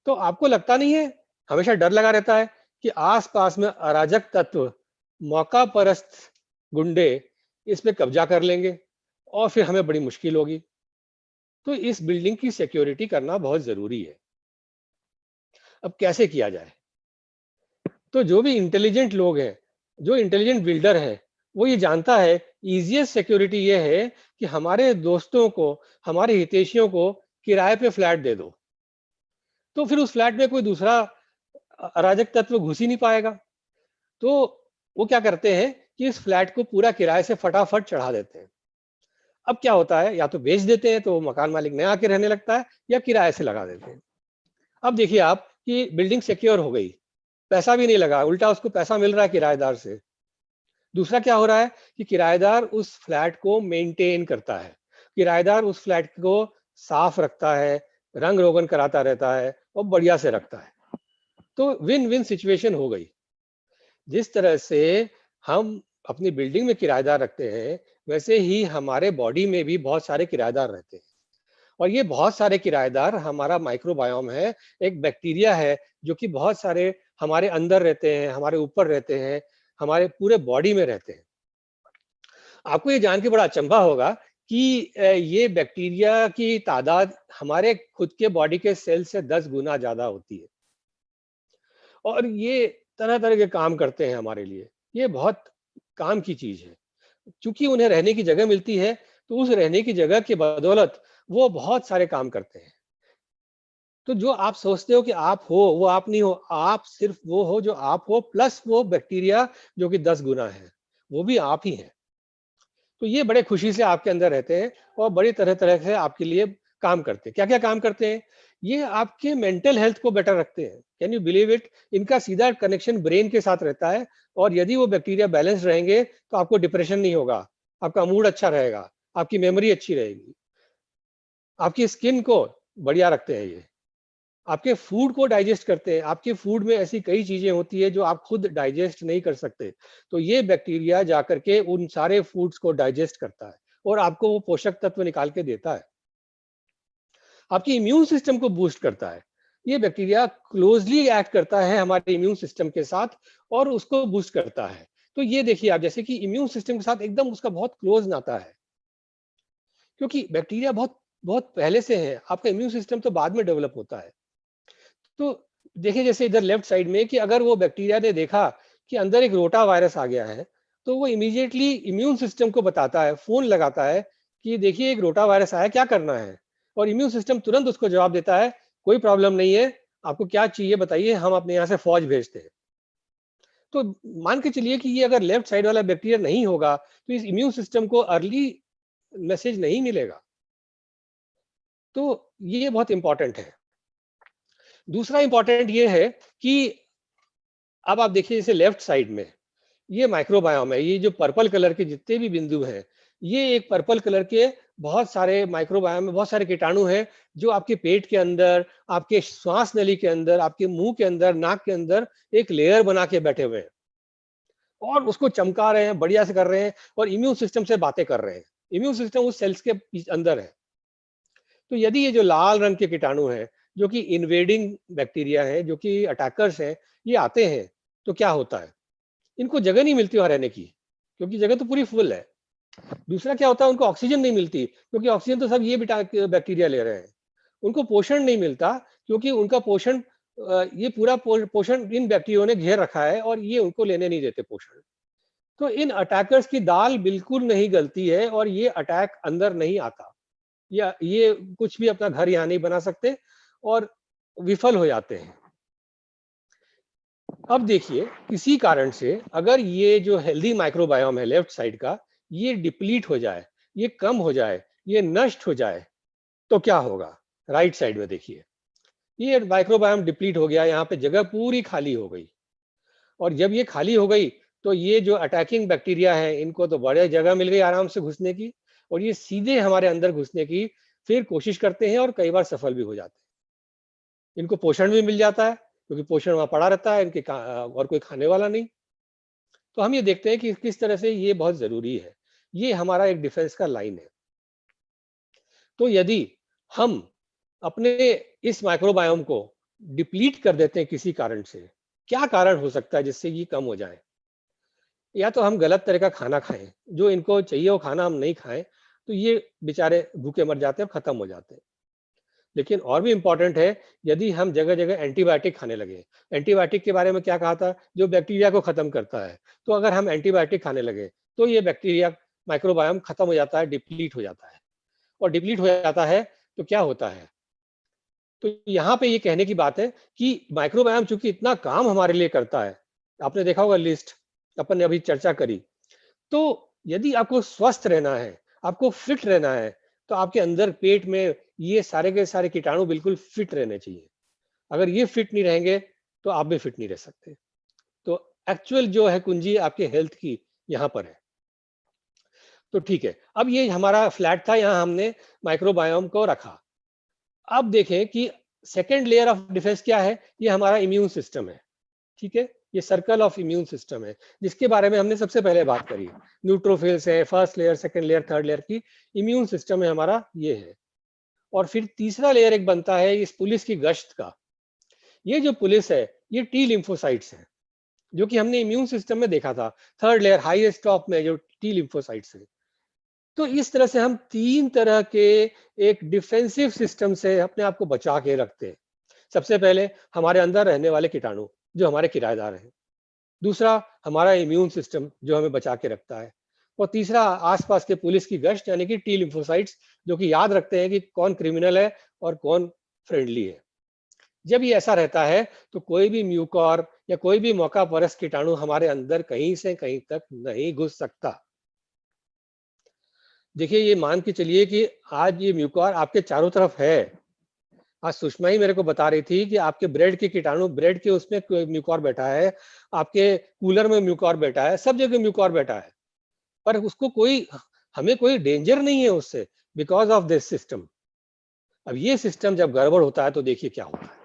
तो आपको लगता नहीं है, हमेशा डर लगा रहता है कि आसपास में अराजक तत्व, मौका परस्त गुंडे इस पे कब्जा कर लेंगे और फिर हमें बड़ी मुश्किल होगी। तो इस बिल्डिंग की सिक्योरिटी करना बहुत जरूरी है। अब कैसे किया जाए? तो जो भी इंटेलिजेंट लोग हैं, जो इंटेलिजेंट बिल्डर है, वो ये जानता है इजीएस्ट सिक्योरिटी ये है कि हमारे दोस्तों को, हमारे हितैषियों को किराए पे फ्लैट दे दो, तो फिर उस फ्लैट में कोई दूसरा अराजक तत्व घुस ही नहीं पाएगा। तो वो क्या करते हैं कि इस फ्लैट को पूरा किराए से फटाफट चढ़ा देते हैं। अब क्या होता है, या तो बेच देते हैं तो मकान मालिक नया आके रहने लगता है, या किराए से लगा देते हैं। अब देखिए आप कि बिल्डिंग सिक्योर हो गई, पैसा भी नहीं लगा, उल्टा उसको पैसा मिल रहा है किराएदार से। दूसरा क्या हो रहा है कि किराएदार उस फ्लैट को मेंटेन करता है, किराएदार उस फ्लैट को साफ रखता है, रंग रोगन कराता रहता है और बढ़िया से रखता है। तो विन विन सिचुएशन हो गई। जिस तरह से हम अपनी बिल्डिंग में किराएदार रखते हैं, वैसे ही हमारे बॉडी में भी बहुत सारे किराएदार रहते हैं, और ये बहुत सारे किराएदार हमारा माइक्रोबायोम है, एक बैक्टीरिया है जो कि बहुत सारे हमारे अंदर रहते हैं, हमारे ऊपर रहते हैं, हमारे पूरे बॉडी में रहते हैं। आपको ये जान के बड़ा अचंभा होगा कि ये बैक्टीरिया की तादाद हमारे खुद के बॉडी के सेल से 10 गुना ज्यादा होती है, और ये तरह तरह के काम करते हैं हमारे लिए। ये बहुत काम की चीज है। चूंकि उन्हें रहने की जगह मिलती है, तो उस रहने की जगह के बदौलत वो बहुत सारे काम करते हैं। तो जो आप सोचते हो कि आप हो, वो आप नहीं हो। आप सिर्फ वो हो जो आप हो, प्लस वो बैक्टीरिया जो कि 10 गुना है, वो भी आप ही हैं। तो ये बड़े खुशी से आपके अंदर रहते हैं और बड़ी तरह तरह से आपके लिए काम करते हैं। क्या क्या काम करते हैं? ये आपके मेंटल हेल्थ को बेटर रखते हैं। Can you believe it? इनका सीधा कनेक्शन ब्रेन के साथ रहता है, और यदि वो बैक्टीरिया बैलेंस रहेंगे तो आपको डिप्रेशन नहीं होगा, आपका मूड अच्छा रहेगा, आपकी मेमोरी अच्छी रहेगी, आपकी स्किन को बढ़िया रखते हैं ये। आपके फूड को डाइजेस्ट करते हैं। आपके फूड में ऐसी कई चीजें होती है जो आप खुद डाइजेस्ट नहीं कर सकते, तो ये बैक्टीरिया जाकर के उन सारे फूड्स को डाइजेस्ट करता है और आपको वो पोषक तत्व निकाल के देता है। आपके इम्यून सिस्टम को बूस्ट करता है। ये बैक्टीरिया क्लोजली एक्ट करता है हमारे इम्यून सिस्टम के साथ और उसको बूस्ट करता है। तो ये देखिए आप, जैसे कि इम्यून सिस्टम के साथ एकदम उसका बहुत क्लोज नाता है, क्योंकि बैक्टीरिया बहुत बहुत पहले से है, आपका इम्यून सिस्टम तो बाद में डेवलप होता है। तो देखिए जैसे इधर लेफ्ट साइड में कि अगर वो बैक्टीरिया ने देखा कि अंदर एक रोटा वायरस आ गया है, तो वो इमीडिएटली इम्यून सिस्टम को बताता है, फोन लगाता है कि देखिए एक रोटा वायरस आया, क्या करना है। और इम्यून सिस्टम तुरंत उसको जवाब देता है, कोई प्रॉब्लम नहीं है, आपको क्या चाहिए बताइए, हम अपने यहाँ से फौज भेजते हैं। तो मान के चलिए कि ये अगर लेफ्ट साइड वाला बैक्टीरिया नहीं होगा तो इस इम्यून सिस्टम को अर्ली मैसेज नहीं मिलेगा। तो ये बहुत इंपॉर्टेंट है। दूसरा इंपॉर्टेंट ये है कि अब आप देखिए जैसे लेफ्ट साइड में ये माइक्रोबायोम है, ये जो पर्पल कलर के जितने भी बिंदु हैं, ये एक पर्पल कलर के बहुत सारे माइक्रोबायोम में बहुत सारे कीटाणु हैं जो आपके पेट के अंदर, आपके श्वास नली के अंदर, आपके मुंह के अंदर, नाक के अंदर एक लेयर बना के बैठे हुए हैं और उसको चमका रहे हैं, बढ़िया से कर रहे हैं और इम्यून सिस्टम से बातें कर रहे हैं। इम्यून सिस्टम उस सेल्स के अंदर है। तो यदि ये जो लाल रंग के कीटाणु हैं जो कि इन्वेडिंग बैक्टीरिया है, जो कि अटैकर्स हैं, ये आते हैं, तो क्या होता है, इनको जगह नहीं मिलती वहां रहने की, क्योंकि जगह तो पूरी फुल है। दूसरा क्या होता है, उनको ऑक्सीजन नहीं मिलती, क्योंकि ऑक्सीजन तो सब ये बैक्टीरिया ले रहे हैं। उनको पोषण नहीं मिलता, क्योंकि उनका पोषण ये पूरा पोषण इन बैक्टीरिया ने घेर रखा है और ये उनको लेने नहीं देते पोषण। तो इन अटैकर्स की दाल बिल्कुल नहीं गलती है और ये अटैक अंदर नहीं आता, या ये कुछ भी अपना घर यहाँ नहीं बना सकते और विफल हो जाते हैं। अब देखिए किसी कारण से अगर ये जो हेल्दी माइक्रोबायोम है लेफ्ट साइड का, ये डिप्लीट हो जाए, ये कम हो जाए, ये नष्ट हो जाए, तो क्या होगा। राइट साइड में देखिए, ये माइक्रोबायोम डिप्लीट हो गया, यहाँ पे जगह पूरी खाली हो गई। और जब ये खाली हो गई तो ये जो अटैकिंग बैक्टीरिया है, इनको तो बड़े जगह मिल गई आराम से घुसने की, और ये सीधे हमारे अंदर घुसने की फिर कोशिश करते हैं और कई बार सफल भी हो जाते हैं। इनको पोषण भी मिल जाता है, क्योंकि पोषण वहां पड़ा रहता है, इनके और कोई खाने वाला नहीं। तो हम ये देखते हैं कि किस तरह से ये बहुत जरूरी है, ये हमारा एक डिफेंस का लाइन है। तो यदि हम अपने इस माइक्रोबायोम को डिप्लीट कर देते हैं किसी कारण से, क्या कारण हो सकता है जिससे ये कम हो जाए। या तो हम गलत तरह का खाना खाएं, जो इनको चाहिए वो खाना हम नहीं खाएं, तो ये बेचारे भूखे मर जाते हैं, खत्म हो जाते हैं। लेकिन और भी इंपॉर्टेंट है, यदि हम जगह जगह एंटीबायोटिक खाने लगे। एंटीबायोटिक के बारे में क्या कहा था, जो बैक्टीरिया को खत्म करता है। तो अगर हम एंटीबायोटिक खाने लगे तो ये बैक्टीरिया माइक्रोबायोम खत्म हो जाता है, डिप्लीट हो जाता है। और डिप्लीट हो जाता है तो क्या होता है, तो यहाँ पे ये कहने की बात है कि माइक्रोबायोम चूंकि इतना काम हमारे लिए करता है, आपने देखा होगा लिस्ट अपन ने अभी चर्चा करी, तो यदि आपको स्वस्थ रहना है, आपको फिट रहना है, तो आपके अंदर पेट में ये सारे के सारे कीटाणु बिल्कुल फिट रहने चाहिए। अगर ये फिट नहीं रहेंगे तो आप भी फिट नहीं रह सकते। तो एक्चुअल जो है कुंजी आपके हेल्थ की यहाँ पर है। तो ठीक है, अब ये हमारा फ्लैट था, यहाँ हमने माइक्रोबायोम को रखा। अब देखें कि सेकेंड लेयर ऑफ डिफेंस क्या है, ये हमारा इम्यून सिस्टम है। ठीक है, ये सर्कल ऑफ इम्यून सिस्टम है जिसके बारे में हमने सबसे पहले बात करी। न्यूट्रोफिल्स है, first layer, second layer, third layer की इम्यून सिस्टम है हमारा, ये है। और फिर तीसरा लेयर एक बनता है इस पुलिस की गश्त का। ये जो पुलिस है ये टी लिम्फोसाइट्स है, जो कि हमने इम्यून सिस्टम में देखा था। थर्ड लेयर हाईएस्ट टॉप में जो टी लिम्फोसाइट्स है। तो इस तरह से हम तीन तरह के एक डिफेंसिव सिस्टम से अपने आप को बचा के रखते हैं। सबसे पहले हमारे अंदर रहने वाले कीटाणु जो हमारे किराएदार हैं, दूसरा हमारा इम्यून सिस्टम जो हमें बचा के रखता है, और तीसरा आसपास के पुलिस की गश्त यानी कि टी लिम्फोसाइट्स, जो कि याद रखते हैं कि कौन क्रिमिनल है और कौन फ्रेंडली है। जब ये ऐसा रहता है तो कोई भी म्यूकॉर या कोई भी मौका परस्त कीटाणु हमारे अंदर कहीं से कहीं तक नहीं घुस सकता। देखिए ये मान के चलिए कि आज ये म्यूकॉर आपके चारों तरफ है। आज सुषमा ही मेरे को बता रही थी कि आपके ब्रेड के कीटाणु, ब्रेड के उसमें म्यूकॉर बैठा है, आपके कूलर में म्यूकॉर बैठा है, सब जगह म्यूकॉर बैठा है, पर उसको कोई, हमें कोई डेंजर नहीं है उससे, बिकॉज ऑफ दिस सिस्टम। अब ये सिस्टम जब गड़बड़ होता है तो देखिए क्या होता है।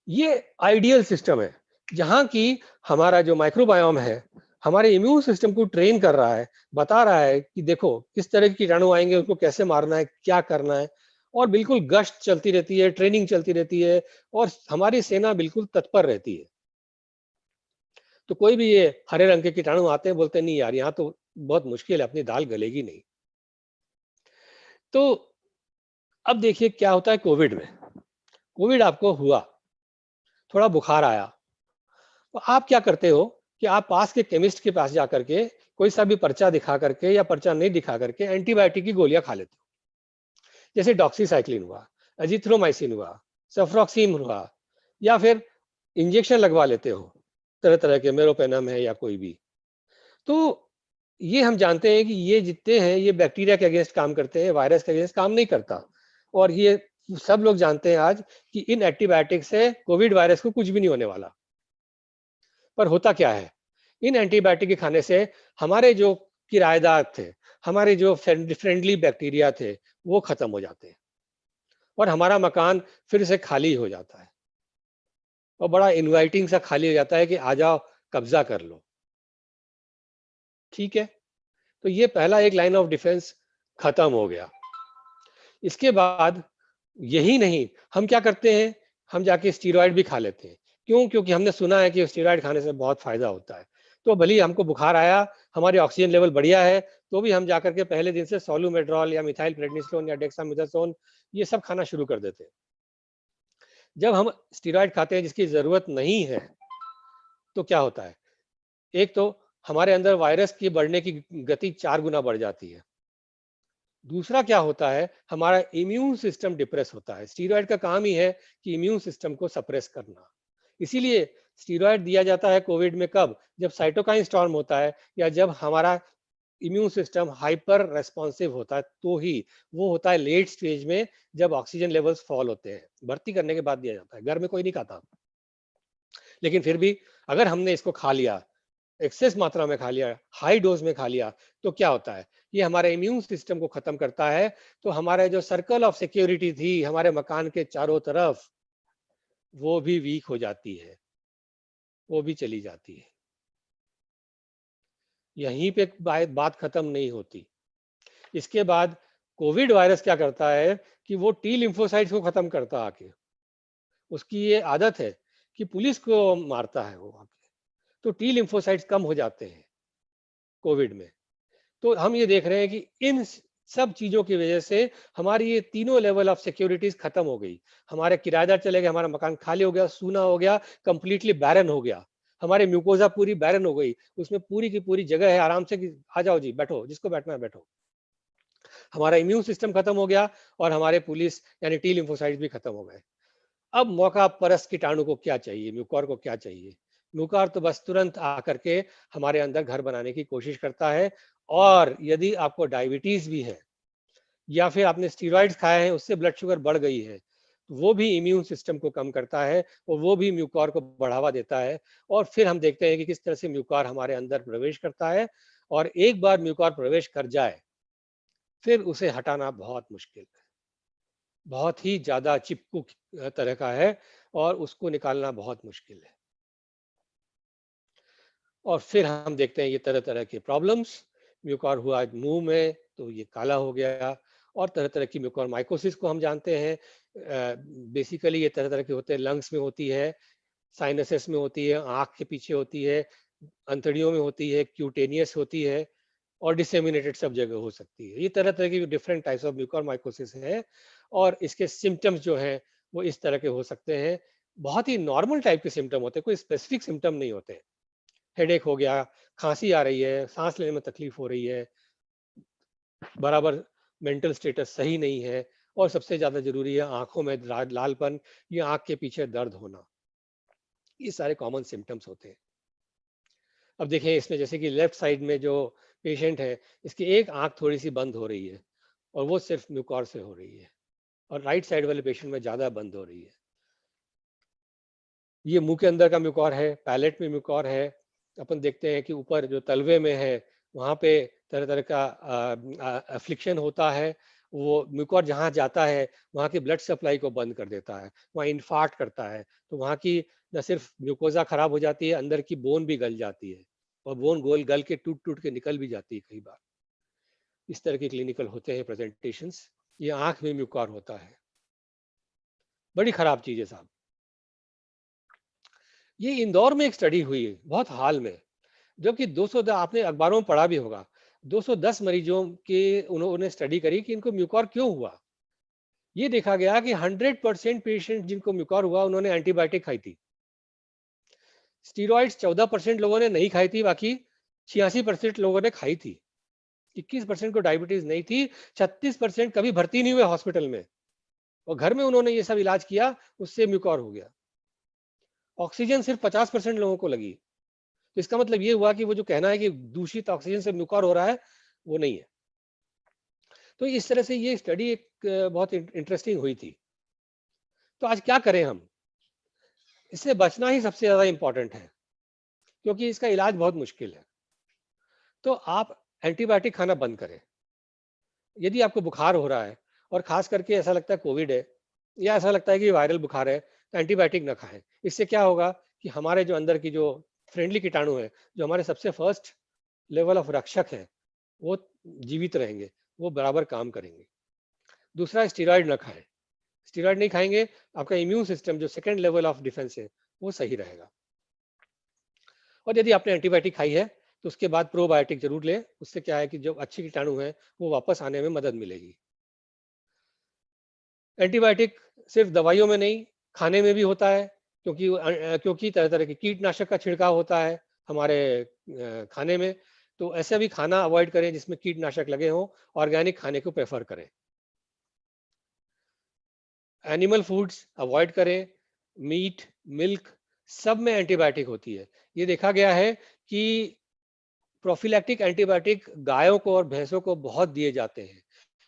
ये आइडियल सिस्टम है जहां की हमारा जो माइक्रोबायोम है हमारे इम्यून सिस्टम को ट्रेन कर रहा है, बता रहा है कि देखो किस तरह के कीटाणु आएंगे, उनको कैसे मारना है, क्या करना है। और बिल्कुल गश्त चलती रहती है, ट्रेनिंग चलती रहती है और हमारी सेना बिल्कुल तत्पर रहती है। तो कोई भी ये हरे रंग के कीटाणु आते हैं, बोलते हैं नहीं यार यहाँ तो बहुत मुश्किल है, अपनी दाल गलेगी नहीं। तो अब देखिए क्या होता है कोविड में। कोविड आपको हुआ, थोड़ा बुखार आया, तो आप क्या करते हो कि आप पास के केमिस्ट के पास जा करके कोई सा भी पर्चा दिखा करके या पर्चा नहीं दिखा करके एंटीबायोटिक की गोलियां खा लेते हो। जैसे डॉक्सीसाइक्लिन हुआ, एजिथ्रोमाइसिन हुआ, सफ्रोक्सिन हुआ, या फिर इंजेक्शन लगवा लेते हो तरह तरह के, मेरोपेनम है या कोई भी। तो ये हम जानते हैं कि ये जितने हैं ये बैक्टीरिया के अगेंस्ट काम करते हैं, वायरस के अगेंस्ट काम नहीं करता। और ये सब लोग जानते हैं आज कि इन एंटीबायोटिक से कोविड वायरस को कुछ भी नहीं होने वाला। पर होता क्या है, इन एंटीबायोटिक के खाने से हमारे जो किराएदार थे, हमारे जो फ्रेंडली बैक्टीरिया थे, वो खत्म हो जाते हैं और हमारा मकान फिर से खाली हो जाता है और बड़ा इनवाइटिंग सा खाली हो जाता है कि आ जाओ कब्जा कर लो। ठीक है, तो ये पहला एक लाइन ऑफ डिफेंस खत्म हो गया। इसके बाद यही नहीं, हम क्या करते हैं, हम जाके स्टीरॉयड भी खा लेते हैं। क्यों? क्योंकि हमने सुना है कि स्टीरॉयड खाने से बहुत फायदा होता है। तो भले ही हमको बुखार आया, हमारे ऑक्सीजन लेवल बढ़िया है, तो भी हम जाकर के पहले दिन से सोलुमेड्रॉल या मिथाइल प्रेडनिसोलोन या डेक्सामेथासोन ये सब खाना शुरू कर देते हैं। जब हम स्टीरॉयड खाते हैं जिसकी जरूरत नहीं है, तो क्या होता है, एक तो हमारे अंदर वायरस की बढ़ने की गति 4 गुना बढ़ जाती है। दूसरा क्या होता है, हमारा इम्यून सिस्टम डिप्रेस होता है। स्टीरॉयड का काम ही है कि इम्यून सिस्टम को सप्रेस करना। इसीलिए स्टीरॉयड दिया जाता है कोविड में कब, जब साइटोकाइन स्टॉर्म होता है या जब हमारा इम्यून सिस्टम हाइपर रेस्पॉन्सिव होता है, तो ही वो होता है लेट स्टेज में, जब ऑक्सीजन लेवल्स फॉल होते हैं। भर्ती करने के बाद दिया जाता है, घर में कोई नहीं खाता। लेकिन फिर भी अगर हमने इसको खा लिया, एक्सेस मात्रा में खा लिया, हाई डोज में खा लिया, तो क्या होता है, ये हमारे इम्यून सिस्टम को खत्म करता है। तो हमारा जो सर्कल ऑफ सिक्योरिटी थी हमारे मकान के चारों तरफ, वो भी वीक हो जाती है, वो भी चली जाती है। यहीं पे बात खत्म नहीं होती। इसके बाद कोविड वायरस क्या करता है कि वो टी लिम्फोसाइट्स को खत्म करता आके। उसकी ये आदत है कि पुलिस को मारता है वो आके, तो टी लिम्फोसाइट्स कम हो जाते हैं कोविड में। तो हम ये देख रहे हैं कि इन सब चीजों की वजह से हमारी ये तीनों लेवल ऑफ सिक्योरिटीज खत्म हो गई। हमारे किराएदार चले गए, हमारा मकान खाली हो गया, सूना हो गया, कंप्लीटली बैरन हो गया। हमारे म्यूकोजा पूरी बैरन हो गई, उसमें पूरी की पूरी जगह है आराम से कि आ जाओ जी बैठो, जिसको बैठना है बैठो। हमारा इम्यून सिस्टम खत्म हो गया और हमारे पुलिस यानी टी लिम्फोसाइट्स भी खत्म हो गए। अब मौका परस्त कीटाणु को क्या चाहिए, म्यूकॉर को क्या चाहिए? म्यूकॉर तो बस तुरंत आकर के हमारे अंदर घर बनाने की कोशिश करता है। और यदि आपको डायबिटीज भी है या फिर आपने स्टीरॉइड्स खाए हैं, उससे ब्लड शुगर बढ़ गई है, वो भी इम्यून सिस्टम को कम करता है और वो भी म्यूकॉर को बढ़ावा देता है। और फिर हम देखते हैं कि किस तरह से म्यूकॉर हमारे अंदर प्रवेश करता है। और एक बार म्यूकॉर प्रवेश कर जाए, फिर उसे हटाना बहुत मुश्किल है, बहुत ही ज्यादा चिपकू तरह का है और उसको निकालना बहुत मुश्किल है। और फिर हम देखते हैं ये तरह तरह के प्रॉब्लम्स। म्यूकॉर हुआ मुंह में तो ये काला हो गया, और तरह तरह की म्यूकॉर माइकोसिस को हम जानते हैं। बेसिकली ये तरह तरह के होते हैं, लंग्स में होती है, साइनसेस में होती है, आंख के पीछे होती है, अंतड़ियों में होती है, क्यूटेनियस होती है, और डिसेमिनेटेड सब जगह हो सकती है। ये तरह तरह की different types of mucor mycosis है। और इसके सिम्टम्स जो हैं वो इस तरह के हो सकते हैं। बहुत ही नॉर्मल टाइप के सिम्टम होते हैं, कोई स्पेसिफिक सिम्टम नहीं होते। हेडेक हो गया, खांसी आ रही है, सांस लेने में तकलीफ हो रही है, बराबर मेंटल स्टेटस सही नहीं है, और सबसे ज्यादा जरूरी है आंखों में लालपन या आंख के पीछे दर्द होना। ये सारे कॉमन सिम्टम्स होते हैं। अब देखें इसमें जैसे कि लेफ्ट साइड में जो पेशेंट है, इसकी एक आंख थोड़ी सी बंद हो रही है और वो सिर्फ म्यूकॉर से हो रही है, और राइट साइड वाले पेशेंट में ज्यादा बंद हो रही है। ये मुंह के अंदर का म्यूकॉर है, पैलेट में म्यूकॉर है। अपन देखते हैं कि ऊपर जो तलवे में है वहां पे तरह तरह का अफ्लिक्शन होता है, वो म्यूकोर जहाँ जाता है वहाँ की ब्लड सप्लाई को बंद कर देता है, वहाँ इन्फार्क्ट करता है, तो वहाँ की न सिर्फ ग्लूकोजा खराब हो जाती है, अंदर की बोन भी गल जाती है और बोन गोल गल के टूट टूट के निकल भी जाती है कई बार। इस तरह के क्लिनिकल होते हैं प्रेजेंटेशंस। ये आंख में म्यूकोर होता है, बड़ी खराब चीज है साहब। ये इंदौर में एक स्टडी हुई बहुत हाल में, जबकि 200 आपने अखबारों में पढ़ा भी होगा, 210 मरीजों के उन्होंने स्टडी करी कि इनको म्यूकोर क्यों हुआ। ये देखा गया कि 100% पेशेंट जिनको म्यूकोर हुआ उन्होंने एंटीबायोटिक खाई थी। स्टीरॉइड्स 14% लोगों ने नहीं खाई थी, बाकी 86% लोगों ने खाई थी। 21% को डायबिटीज नहीं थी, 36% कभी भर्ती नहीं हुए हॉस्पिटल में और घर में उन्होंने ये सब इलाज किया, उससे म्यूकोर हो गया। ऑक्सीजन सिर्फ 50% लोगों को लगी। तो इसका मतलब ये हुआ कि वो जो कहना है कि दूषित ऑक्सीजन से म्यूकोर हो रहा है, वो नहीं है। तो इस तरह से ये स्टडी एक बहुत इंटरेस्टिंग हुई थी। तो आज क्या करें हम? इससे बचना ही सबसे ज्यादा इंपॉर्टेंट है, क्योंकि इसका इलाज बहुत मुश्किल है। तो आप एंटीबायोटिक खाना बंद करें। यदि आपको बुखार हो रहा है और खास करके ऐसा लगता है कोविड है या ऐसा लगता है कि वायरल बुखार है, तो एंटीबायोटिक ना खाएं। इससे क्या होगा कि हमारे जो अंदर की जो फ्रेंडली कीटाणु है, जो हमारे सबसे फर्स्ट लेवल ऑफ रक्षक है, वो जीवित रहेंगे, वो बराबर काम करेंगे। दूसरा, स्टीरॉयड ना खाएं। स्टीरॉयड नहीं खाएंगे, आपका इम्यून सिस्टम जो सेकेंड लेवल ऑफ डिफेंस है, वो सही रहेगा। और यदि आपने एंटीबायोटिक खाई है तो उसके बाद प्रोबायोटिक जरूर लें। उससे क्या है कि जो अच्छे कीटाणु हैं वो वापस आने में मदद मिलेगी। एंटीबायोटिक सिर्फ दवाइयों में नहीं, खाने में भी होता है, क्योंकि तरह तरह के कीटनाशक का छिड़काव होता है हमारे खाने में। तो ऐसा भी खाना अवॉइड करें जिसमें कीटनाशक लगे हों। ऑर्गेनिक खाने को प्रेफर करें। एनिमल फूड्स अवॉइड करें। मीट, मिल्क, सब में एंटीबायोटिक होती है। ये देखा गया है कि प्रोफिलैक्टिक एंटीबायोटिक गायों को और भैंसों को बहुत दिए जाते हैं।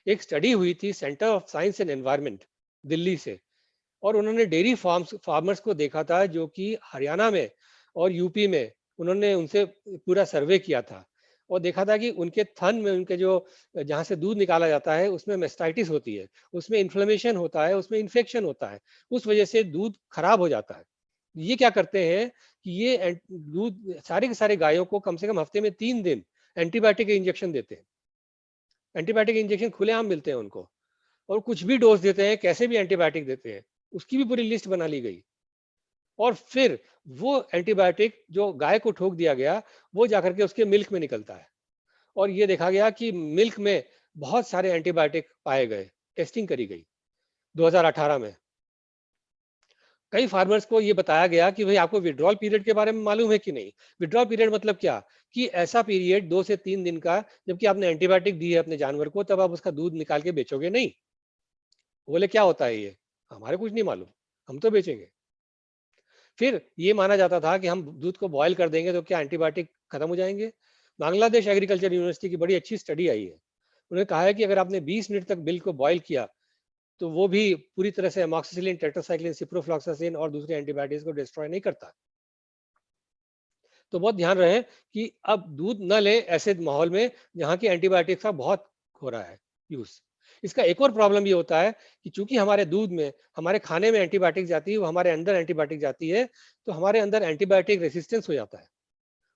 एक स्टडी हुई थी centre of science and environment Delhi से, और उन्होंने डेयरी फार्मर्स को देखा था जो कि हरियाणा में और यूपी में, उन्होंने उनसे पूरा सर्वे किया था और देखा था कि उनके थन में, उनके जो जहाँ से दूध निकाला जाता है उसमें मेस्टाइटिस होती है, उसमें इन्फ्लेमेशन होता है, उसमें इन्फेक्शन होता है, उस वजह से दूध खराब हो जाता है। ये क्या करते हैं कि ये दूध सारे के सारे गायों को कम से कम हफ्ते में 3 दिन एंटीबायोटिक इंजेक्शन देते हैं। एंटीबायोटिक इंजेक्शन खुलेआम मिलते हैं उनको, और कुछ भी डोज देते हैं, कैसे भी एंटीबायोटिक देते हैं, उसकी भी पूरी लिस्ट बना ली गई। और फिर वो एंटीबायोटिक जो गाय को ठोक दिया गया, वो जाकर के उसके मिल्क में निकलता है, और ये देखा गया कि मिल्क में बहुत सारे एंटीबायोटिक पाए गए। टेस्टिंग करी गई 2018 में। कई फार्मर्स को ये बताया गया कि भाई आपको विड्रॉल पीरियड के बारे में मालूम है कि नहीं। विड्रॉल पीरियड मतलब क्या, कि ऐसा पीरियड 2 से 3 दिन का, जबकि आपने एंटीबायोटिक दी है अपने जानवर को, तब आप उसका दूध निकाल के बेचोगे नहीं। बोले क्या होता है ये, हमारे कुछ नहीं मालूम, हम तो बेचेंगे। फिर ये माना जाता था कि हम दूध को बॉयल कर देंगे तो क्या एंटीबायोटिक खत्म हो जाएंगे। बांग्लादेश एग्रीकल्चर यूनिवर्सिटी की बड़ी अच्छी स्टडी आई है। उन्होंने कहा है कि अगर आपने 20 मिनट तक मिल्क को बॉयल किया तो वो भी पूरी तरह से एमॉक्सिसिलिन, टेट्रासाइक्लिन, सिप्रोफ्लॉक्सासिन और दूसरे एंटीबायोटिक्स को डिस्ट्रॉय नहीं करता। तो बहुत ध्यान रहे कि अब दूध न लें ऐसे माहौल में जहाँ की एंटीबायोटिक्स का बहुत हो रहा है यूज। इसका एक और प्रॉब्लम ये होता है कि चूंकि हमारे दूध में, हमारे खाने में एंटीबायोटिक जाती है, वो हमारे अंदर एंटीबायोटिक जाती है, तो हमारे अंदर एंटीबायोटिक रेसिस्टेंस हो जाता है,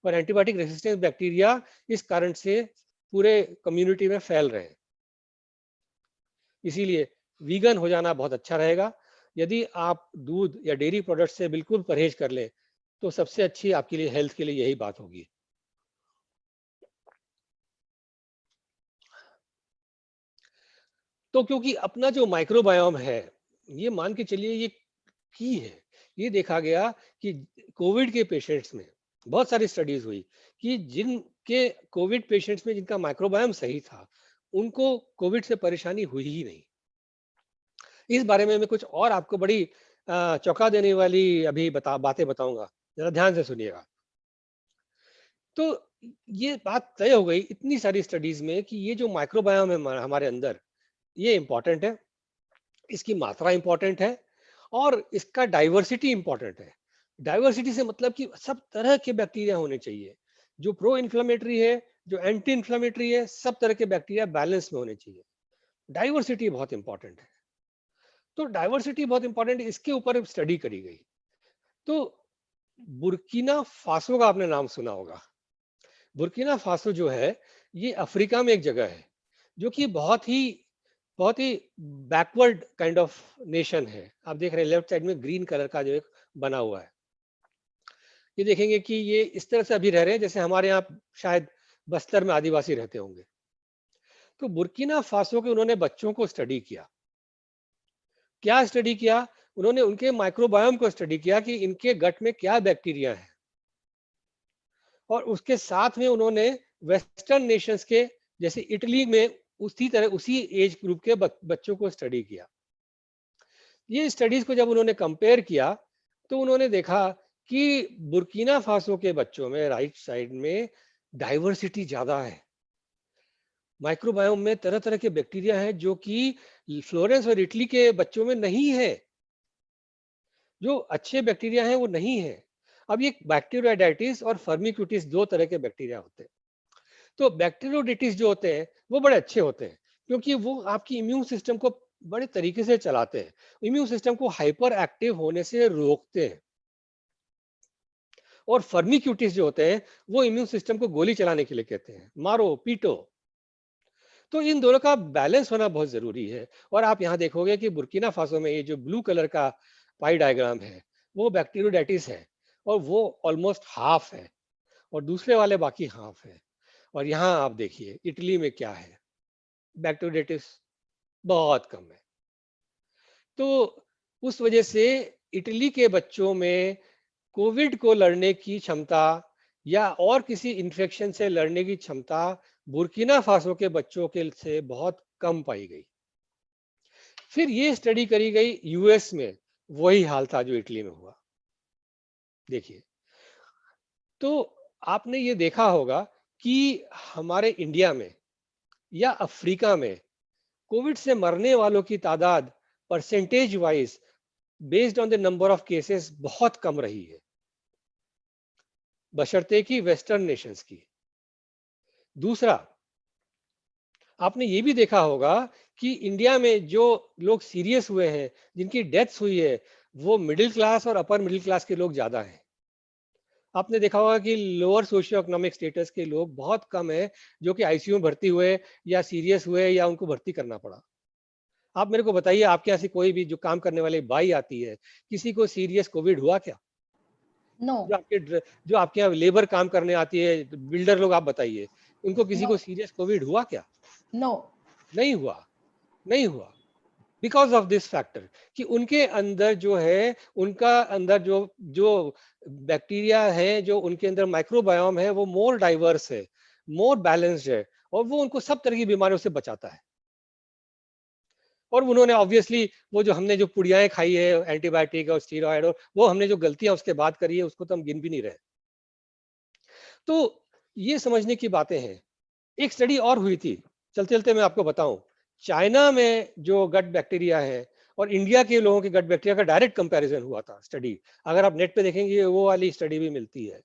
और एंटीबायोटिक रेसिस्टेंस बैक्टीरिया इस कारण से पूरे कम्युनिटी में फैल रहे हैं। इसीलिए वीगन हो जाना बहुत अच्छा रहेगा। यदि आप दूध या डेयरी प्रोडक्ट से बिल्कुल परहेज कर लें तो सबसे अच्छी आपके लिए, हेल्थ के लिए यही बात होगी। तो क्योंकि अपना जो माइक्रोबायोम है, ये मान के चलिए ये की है। ये देखा गया कि कोविड के पेशेंट्स में बहुत सारी स्टडीज हुई कि जिनके कोविड पेशेंट्स में जिनका माइक्रोबायोम सही था, उनको कोविड से परेशानी हुई ही नहीं। इस बारे में मैं कुछ और आपको बड़ी चौंका देने वाली अभी बातें बताऊंगा, जरा ध्यान से सुनिएगा। तो ये बात तय हो गई इतनी सारी स्टडीज में कि ये जो माइक्रोबायोम है हमारे अंदर, ये इंपॉर्टेंट है, इसकी मात्रा इंपॉर्टेंट है, और इसका डाइवर्सिटी इंपॉर्टेंट है। डाइवर्सिटी से मतलब कि सब तरह के बैक्टीरिया होने चाहिए, जो प्रो इन्फ्लेमेटरी है, जो एंटी इन्फ्लेमेटरी है, सब तरह के बैक्टीरिया बैलेंस में होने चाहिए। डाइवर्सिटी बहुत इंपॉर्टेंट है। तो डाइवर्सिटी बहुत इंपॉर्टेंट, इसके ऊपर स्टडी करी गई। तो बुर्किना फासो का आपने नाम सुना होगा। बुर्किना फासो जो है ये अफ्रीका में एक जगह है जो कि बहुत ही बैकवर्ड काइंड ऑफ नेशन है। आप देख रहे हैं लेफ्ट साइड में ग्रीन कलर का जो एक बना हुआ है, ये देखेंगे कि ये इस तरह से अभी रह रहे हैं जैसे हमारे यहाँ शायद बस्तर में आदिवासी रहते होंगे। तो बुर्किना फासो के उन्होंने बच्चों को स्टडी किया। क्या स्टडी किया? उन्होंने उनके माइक्रोबायोम को स्टडी किया कि इनके गट में क्या बैक्टीरिया है, और उसके साथ में उन्होंने वेस्टर्न नेशंस के जैसे इटली में उसी एज ग्रुप के बच्चों को स्टडी किया। ये स्टडीज को जब उन्होंने कंपेयर किया तो उन्होंने देखा कि बुर्किना फासो के बच्चों में राइट साइड में डाइवर्सिटी ज्यादा है। माइक्रोबायोम में तरह तरह के बैक्टीरिया हैं जो कि फ्लोरेंस और इटली के बच्चों में नहीं है। जो अच्छे बैक्टीरिया हैं वो नहीं है। अब ये बैक्टीरियोडाइटिस और फर्मिक्यूटिस दो तरह के बैक्टीरिया होते हैं। तो बैक्टीरियोडाइटिस जो होते हैं वो बड़े अच्छे होते हैं क्योंकि वो आपकी इम्यून सिस्टम को बड़े तरीके से चलाते हैं, इम्यून सिस्टम को हाइपर एक्टिव होने से रोकते हैं। और फर्मिक्यूटिस जो होते हैं वो इम्यून सिस्टम को गोली चलाने के लिए कहते हैं, मारो पीटो। तो इन दोनों का बैलेंस होना बहुत जरूरी है। और आप यहाँ देखोगे कि बुर्किना फासो में ये जो ब्लू कलर का पाई डायग्राम है वो बैक्टीरियोडाइटिस है और वो ऑलमोस्ट हाफ है, और दूसरे वाले बाकी हाफ है। और यहाँ आप देखिए इटली में क्या है, बैक्टीरियोडाइटिस बहुत कम है। तो उस वजह से इटली के बच्चों में कोविड को लड़ने की क्षमता या और किसी इन्फेक्शन से लड़ने की क्षमता बुर्किना फासो के बच्चों के से बहुत कम पाई गई। फिर ये स्टडी करी गई यूएस में, वही हाल था जो इटली में हुआ। देखिए, तो आपने ये देखा होगा कि हमारे इंडिया में या अफ्रीका में कोविड से मरने वालों की तादाद percentage wise based on the number of cases बहुत कम रही है, बशर्ते कि वेस्टर्न नेशंस की। दूसरा, आपने ये भी देखा होगा कि इंडिया में जो लोग सीरियस हुए हैं, जिनकी डेथ्स हुई है, वो मिडिल क्लास और अपर मिडिल क्लास के लोग ज्यादा हैं। आपने देखा होगा कि लोअर सोशियो इकोनॉमिक स्टेटस के लोग बहुत कम है जो कि आईसीयू में भर्ती हुए या सीरियस हुए या उनको भर्ती करना पड़ा। आप मेरे को बताइए, आपके यहाँ से कोई भी जो काम करने वाली बाई आती है, किसी को सीरियस कोविड हुआ क्या? नो जो आपके यहाँ लेबर काम करने आती है, बिल्डर लोग, आप बताइए उनको किसी No. को सीरियस कोविड हुआ क्या? नो नहीं हुआ, नहीं हुआ। बिकॉज ऑफ दिस फैक्टर कि उनके अंदर जो है, उनका अंदर जो जो बैक्टीरिया है, जो उनके अंदर माइक्रोबायोम है, वो मोर डाइवर्स है, मोर बैलेंस्ड है, और वो उनको सब तरह की बीमारियों से बचाता है। और उन्होंने ऑब्वियसली वो जो हमने जो पुड़ियाएं खाई है एंटीबायोटिक और स्टीरॉयड, और वो हमने जो गलतियां उसके बाद करी है उसको तो हम गिन भी नहीं रहे। तो ये समझने की बातें हैं। एक स्टडी और हुई थी, चलते चलते मैं आपको बताऊं। चाइना में जो गट बैक्टीरिया है और इंडिया के लोगों के गट बैक्टीरिया का डायरेक्ट कंपैरिजन हुआ था स्टडी। अगर आप नेट पे देखेंगे वो वाली स्टडी भी मिलती है।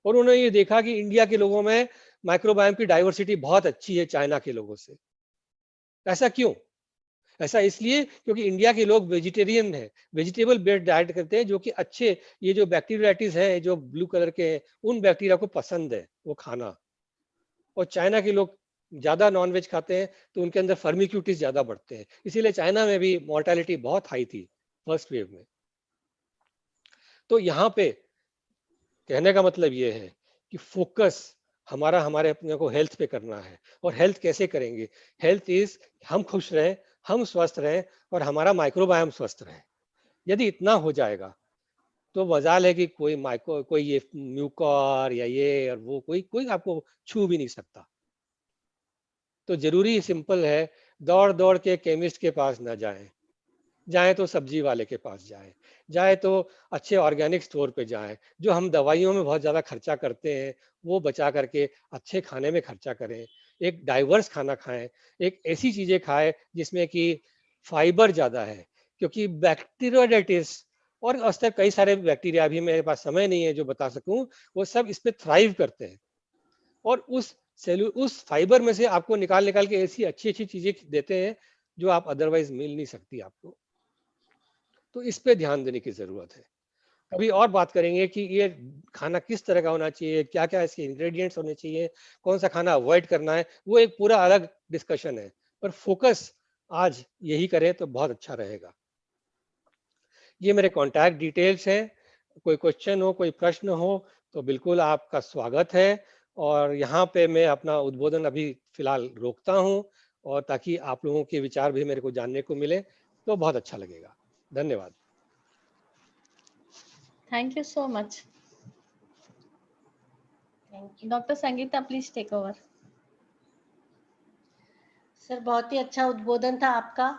और उन्होंने ये देखा कि इंडिया के लोगों में माइक्रोबायोम की डाइवर्सिटी बहुत अच्छी है चाइना के लोगों से। ऐसा क्यों? ऐसा इसलिए क्योंकि इंडिया के लोग वेजिटेरियन है, वेजिटेबल बेस्ड डाइट करते हैं, जो कि अच्छे ये जो बैक्टीरियाइटिस है जो ब्लू कलर के हैं, उन बैक्टीरिया को पसंद है वो खाना। और चाइना के लोग ज्यादा नॉनवेज खाते हैं तो उनके अंदर फर्मिक्यूटिस ज्यादा बढ़ते हैं, इसीलिए चाइना में भी मोर्टेलिटी बहुत हाई थी फर्स्ट वेव में। तो यहाँ पे कहने का मतलब ये है कि फोकस हमारा हमारे अपने को हेल्थ पे करना है। और हेल्थ कैसे करेंगे? हेल्थ इज हम खुश रहें, हम स्वस्थ रहें और हमारा माइक्रोबायोम स्वस्थ रहे। यदि इतना हो जाएगा तो मजाल है कि कोई ये म्यूकर या ये और वो कोई आपको छू भी नहीं सकता। तो जरूरी सिंपल है, दौड़ दौड़ के केमिस्ट के पास ना जाएं, जाए तो सब्जी वाले के पास जाए तो अच्छे ऑर्गेनिक स्टोर पे जाएं। जो हम दवाइयों में बहुत ज़्यादा खर्चा करते हैं वो बचा करके अच्छे खाने में खर्चा करें। एक डाइवर्स खाना खाएं, एक ऐसी चीज़ें खाएं जिसमें कि फाइबर ज़्यादा है, क्योंकि बैक्टीरियोडाइटिस और अस्तर कई सारे बैक्टीरिया, अभी मेरे पास समय नहीं है जो बता सकूं, वो सब इस पे थ्राइव करते हैं। और उस उस फाइबर में से आपको निकाल निकाल के ऐसी अच्छी अच्छी चीजें देते हैं जो आप अदरवाइज मिल नहीं सकती आपको। तो इस पे ध्यान देने की जरूरत है। कभी और बात करेंगे कि ये खाना किस तरह का होना चाहिए, क्या क्या इसके इंग्रेडिएंट्स होने चाहिए, कौन सा खाना अवॉइड करना है, वो एक पूरा अलग डिस्कशन है। पर फोकस आज यही करें तो बहुत अच्छा रहेगा। ये मेरे कॉन्टैक्ट डिटेल्स हैं, कोई क्वेश्चन हो, कोई प्रश्न हो तो बिल्कुल आपका स्वागत है। और यहाँ पे मैं अपना उद्बोधन अभी फिलहाल रोकता हूँ, और ताकि आप लोगों के विचार भी मेरे को जानने को मिले तो बहुत अच्छा लगेगा। धन्यवाद। Thank you so much. Thank you Dr. Sangeeta, please take over. Sir, बहुत ही अच्छा उद्बोधन था आपका।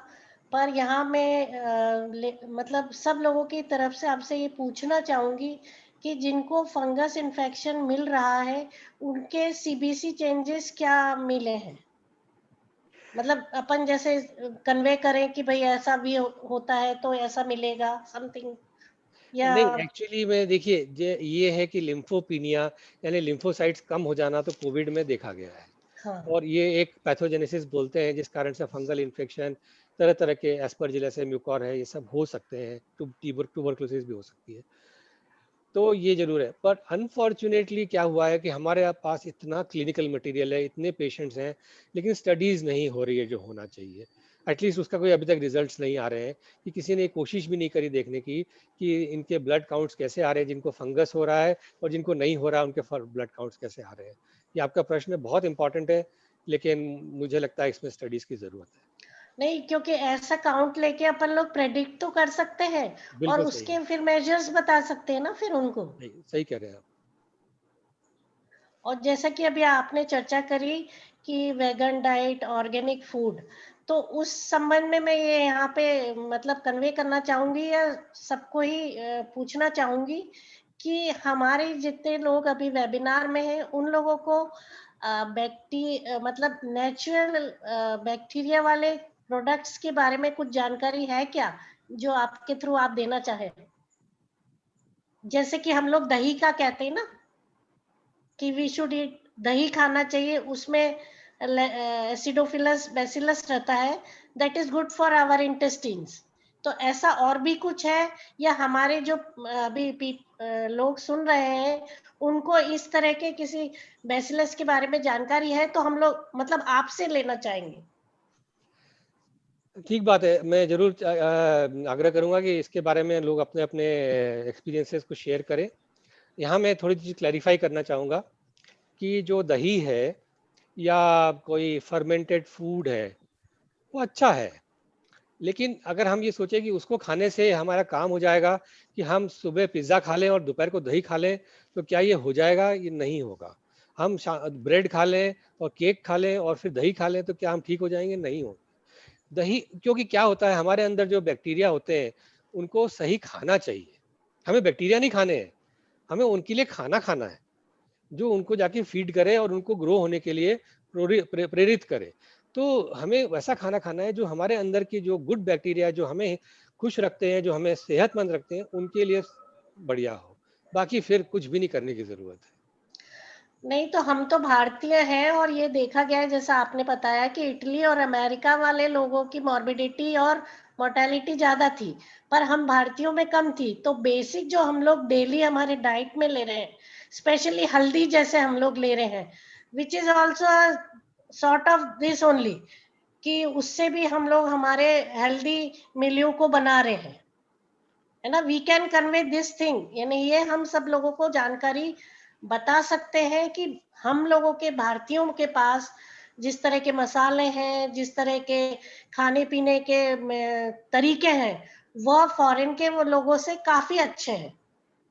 पर यहाँ मैं मतलब सब लोगों की तरफ से आपसे ये पूछना चाहूंगी कि जिनको फंगस इन्फेक्शन मिल रहा है उनके सीबीसी चेंजेस क्या मिले हैं? मतलब अपन जैसे कन्वे करें कि भाई ऐसा भी होता है तो ऐसा मिलेगा समथिंग, या नहीं, एक्चुअली में देखिए ये है कि लिम्फोपीनिया यानी लिम्फोसाइट्स कम हो जाना तो कोविड में देखा गया है। हाँ और ये एक पैथोजेनेसिस बोलते हैं जिस कारण से फंगल इन्फेक्शन, तरह तरह के एस्परजिलस है, म्यूकोर है, ये सब हो सकते हैं। ट्यूबरकुलोसिस भी हो सकती है। तो ये जरूर है, पर अनफॉर्चुनेटली क्या हुआ है कि हमारे पास इतना क्लिनिकल मटेरियल है, इतने पेशेंट्स हैं, लेकिन स्टडीज नहीं हो रही है जो होना चाहिए। एटलीस्ट उसका कोई अभी तक रिजल्ट्स नहीं आ रहे हैं, कि किसी ने कोशिश भी नहीं करी देखने की कि इनके ब्लड काउंट्स कैसे आ रहे हैं जिनको फंगस हो रहा है, और जिनको नहीं हो रहा है उनके ब्लड काउंट्स कैसे आ रहे हैं। ये आपका प्रश्न बहुत इंपॉर्टेंट है, लेकिन मुझे लगता है इसमें स्टडीज की जरूरत है। नहीं, क्योंकि ऐसा काउंट लेके अपन लोग प्रेडिक्ट तो कर सकते हैं और बिल्कुल सही उसके है, फिर मेजर्स बता सकते हैं ना फिर उनको। सही कह रहे हैं आप। और जैसा कि अभी आपने चर्चा करी कि वेगन डाइट, ऑर्गेनिक फूड, तो उस संबंध में मैं ये यहाँ पे मतलब कन्वे करना चाहूंगी या सबको ही पूछना चाहूंगी कि हमारे जितने लोग अभी वेबिनार में हैं उन लोगों को मतलब नेचुरल बैक्टीरिया वाले प्रोडक्ट्स के बारे में कुछ जानकारी है क्या जो आपके थ्रू आप देना चाहें? जैसे कि हम लोग दही का कहते हैं ना कि वी शुड ईट, दही खाना चाहिए, उसमें एसिडोफिलस बैसिलस रहता है, that is good for our intestines. तो ऐसा और भी कुछ है, या हमारे जो अभी लोग सुन रहे हैं उनको इस तरह के किसी बैसिलस के बारे में जानकारी है तो हम लोग मतलब आपसे लेना चाहेंगे। ठीक बात है, मैं जरूर आग्रह करूंगा कि इसके बारे में लोग अपने अपने एक्सपीरियंसेस को शेयर करें। यहाँ मैं थोड़ी चीज क्लैरिफाई करना चाहूँगा कि जो दही है या कोई फर्मेंटेड फूड है वो अच्छा है, लेकिन अगर हम ये सोचें कि उसको खाने से हमारा काम हो जाएगा, कि हम सुबह पिज्ज़ा खा लें और दोपहर को दही खा लें, तो क्या ये हो जाएगा? ये नहीं होगा। हम ब्रेड खा लें और केक खा लें और फिर दही खा लें तो क्या हम ठीक हो जाएंगे? नहीं हो दही, क्योंकि क्या होता है हमारे अंदर जो बैक्टीरिया होते हैं उनको सही खाना चाहिए। हमें बैक्टीरिया नहीं खाने हैं, हमें उनके लिए खाना खाना है जो उनको जाके फीड करे और उनको ग्रो होने के लिए प्रेरित करे। तो हमें वैसा खाना खाना है जो हमारे अंदर की जो गुड बैक्टीरिया जो हमें खुश रखते हैं, जो हमें सेहतमंद रखते हैं, उनके लिए बढ़िया हो। बाकी फिर कुछ भी नहीं करने की जरूरत है। नहीं, तो हम तो भारतीय हैं और ये देखा गया है जैसा आपने बताया कि इटली और अमेरिका वाले लोगों की मॉर्बिडिटी और मोर्टेलिटी ज्यादा थी, पर हम भारतीयों में कम थी। तो बेसिक जो हम लोग डेली हमारे डाइट में ले रहे हैं, स्पेशली हल्दी जैसे हम लोग ले रहे हैं, which is also sort of this only, कि उससे भी हम लोग हमारे हेल्दी मिल्यू को बना रहे हैं, है ना। We can convey this thing, यानी ये हम सब लोगों को जानकारी बता सकते हैं कि हम लोगों के भारतीयों के पास जिस तरह के मसाले हैं, जिस तरह के खाने पीने के तरीके हैं, वह फॉरेन के वो लोगों से काफी अच्छे हैं।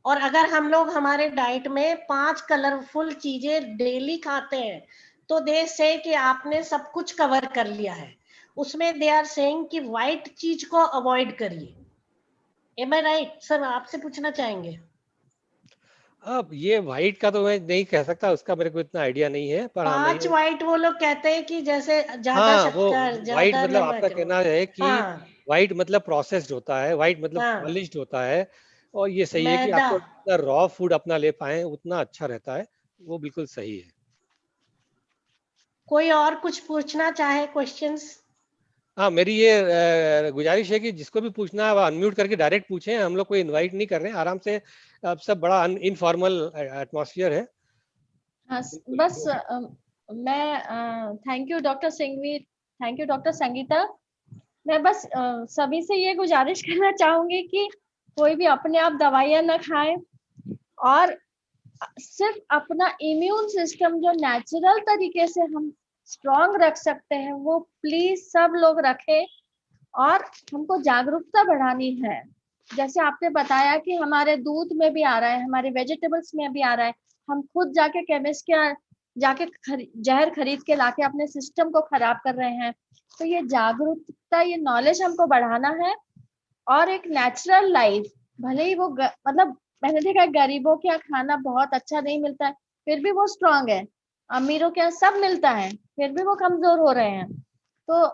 और अगर हम लोग हमारे डाइट में 5 कलरफुल चीजें डेली खाते हैं तो दे से कि आपने सब कुछ कवर कर लिया है। उसमें दे आर सेइंग कि व्हाइट चीज को अवॉइड करिए। एम आई राइट सर? आपसे पूछना चाहेंगे। अब ये वाइट का तो मैं नहीं कह सकता, उसका मेरे को इतना आइडिया नहीं है, पर हाँ मैं 5 ये, व्हाइट वो लोग कहते हैं कि जैसे ज्यादा हाँ वो शक्कर, वाइट ज्यादा मतलब आपका नमक। कहना है कि हाँ वाइट मतलब प्रोसेस्ड होता है, वाइट मतलब हाँ, पॉलिश्ड होता है। और ये सही है कि मैदा। आपको जितना रॉ फूड अपना ले पाए उतना अच्छा रहता है, वो बिल्कुल सही है। कोई और कुछ पूछना चाहे क्वेश्चंस? हाँ, मेरी ये गुजारिश है कि जिसको भी पूछना है वो अनम्यूट करके डायरेक्ट पूछें, हम लोग कोई इनवाइट नहीं कर रहे हैं, आराम से। अब सब बड़ा इनफॉर्मल एटमॉस्फेयर है। हाँ, बिल्कुल, बस जो भी। मैं thank you doctor Singhvi, thank you doctor Sangeeta. मैं बस सभी से ये गुजारिश करना चाहूंगी कि कोई भी अपने आप दवाइयां न खाए और सिर्फ अपना इम्यून सिस्टम जो नेचुरल तरीके से हम स्ट्रांग रख सकते हैं वो प्लीज सब लोग रखें। और हमको जागरूकता बढ़ानी है। जैसे आपने बताया कि हमारे दूध में भी आ रहा है, हमारे वेजिटेबल्स में भी आ रहा है, हम खुद जाके केमिस्ट के जाके जहर खरीद के लाके अपने सिस्टम को खराब कर रहे हैं। तो ये जागरूकता, ये नॉलेज हमको बढ़ाना है। और एक नेचुरल लाइफ, भले ही वो मतलब मैंने देखा है गरीबों के यहाँ खाना बहुत अच्छा नहीं मिलता है, फिर भी वो स्ट्रांग है। अमीरों के यहाँ सब मिलता है, फिर भी वो कमजोर हो रहे हैं। तो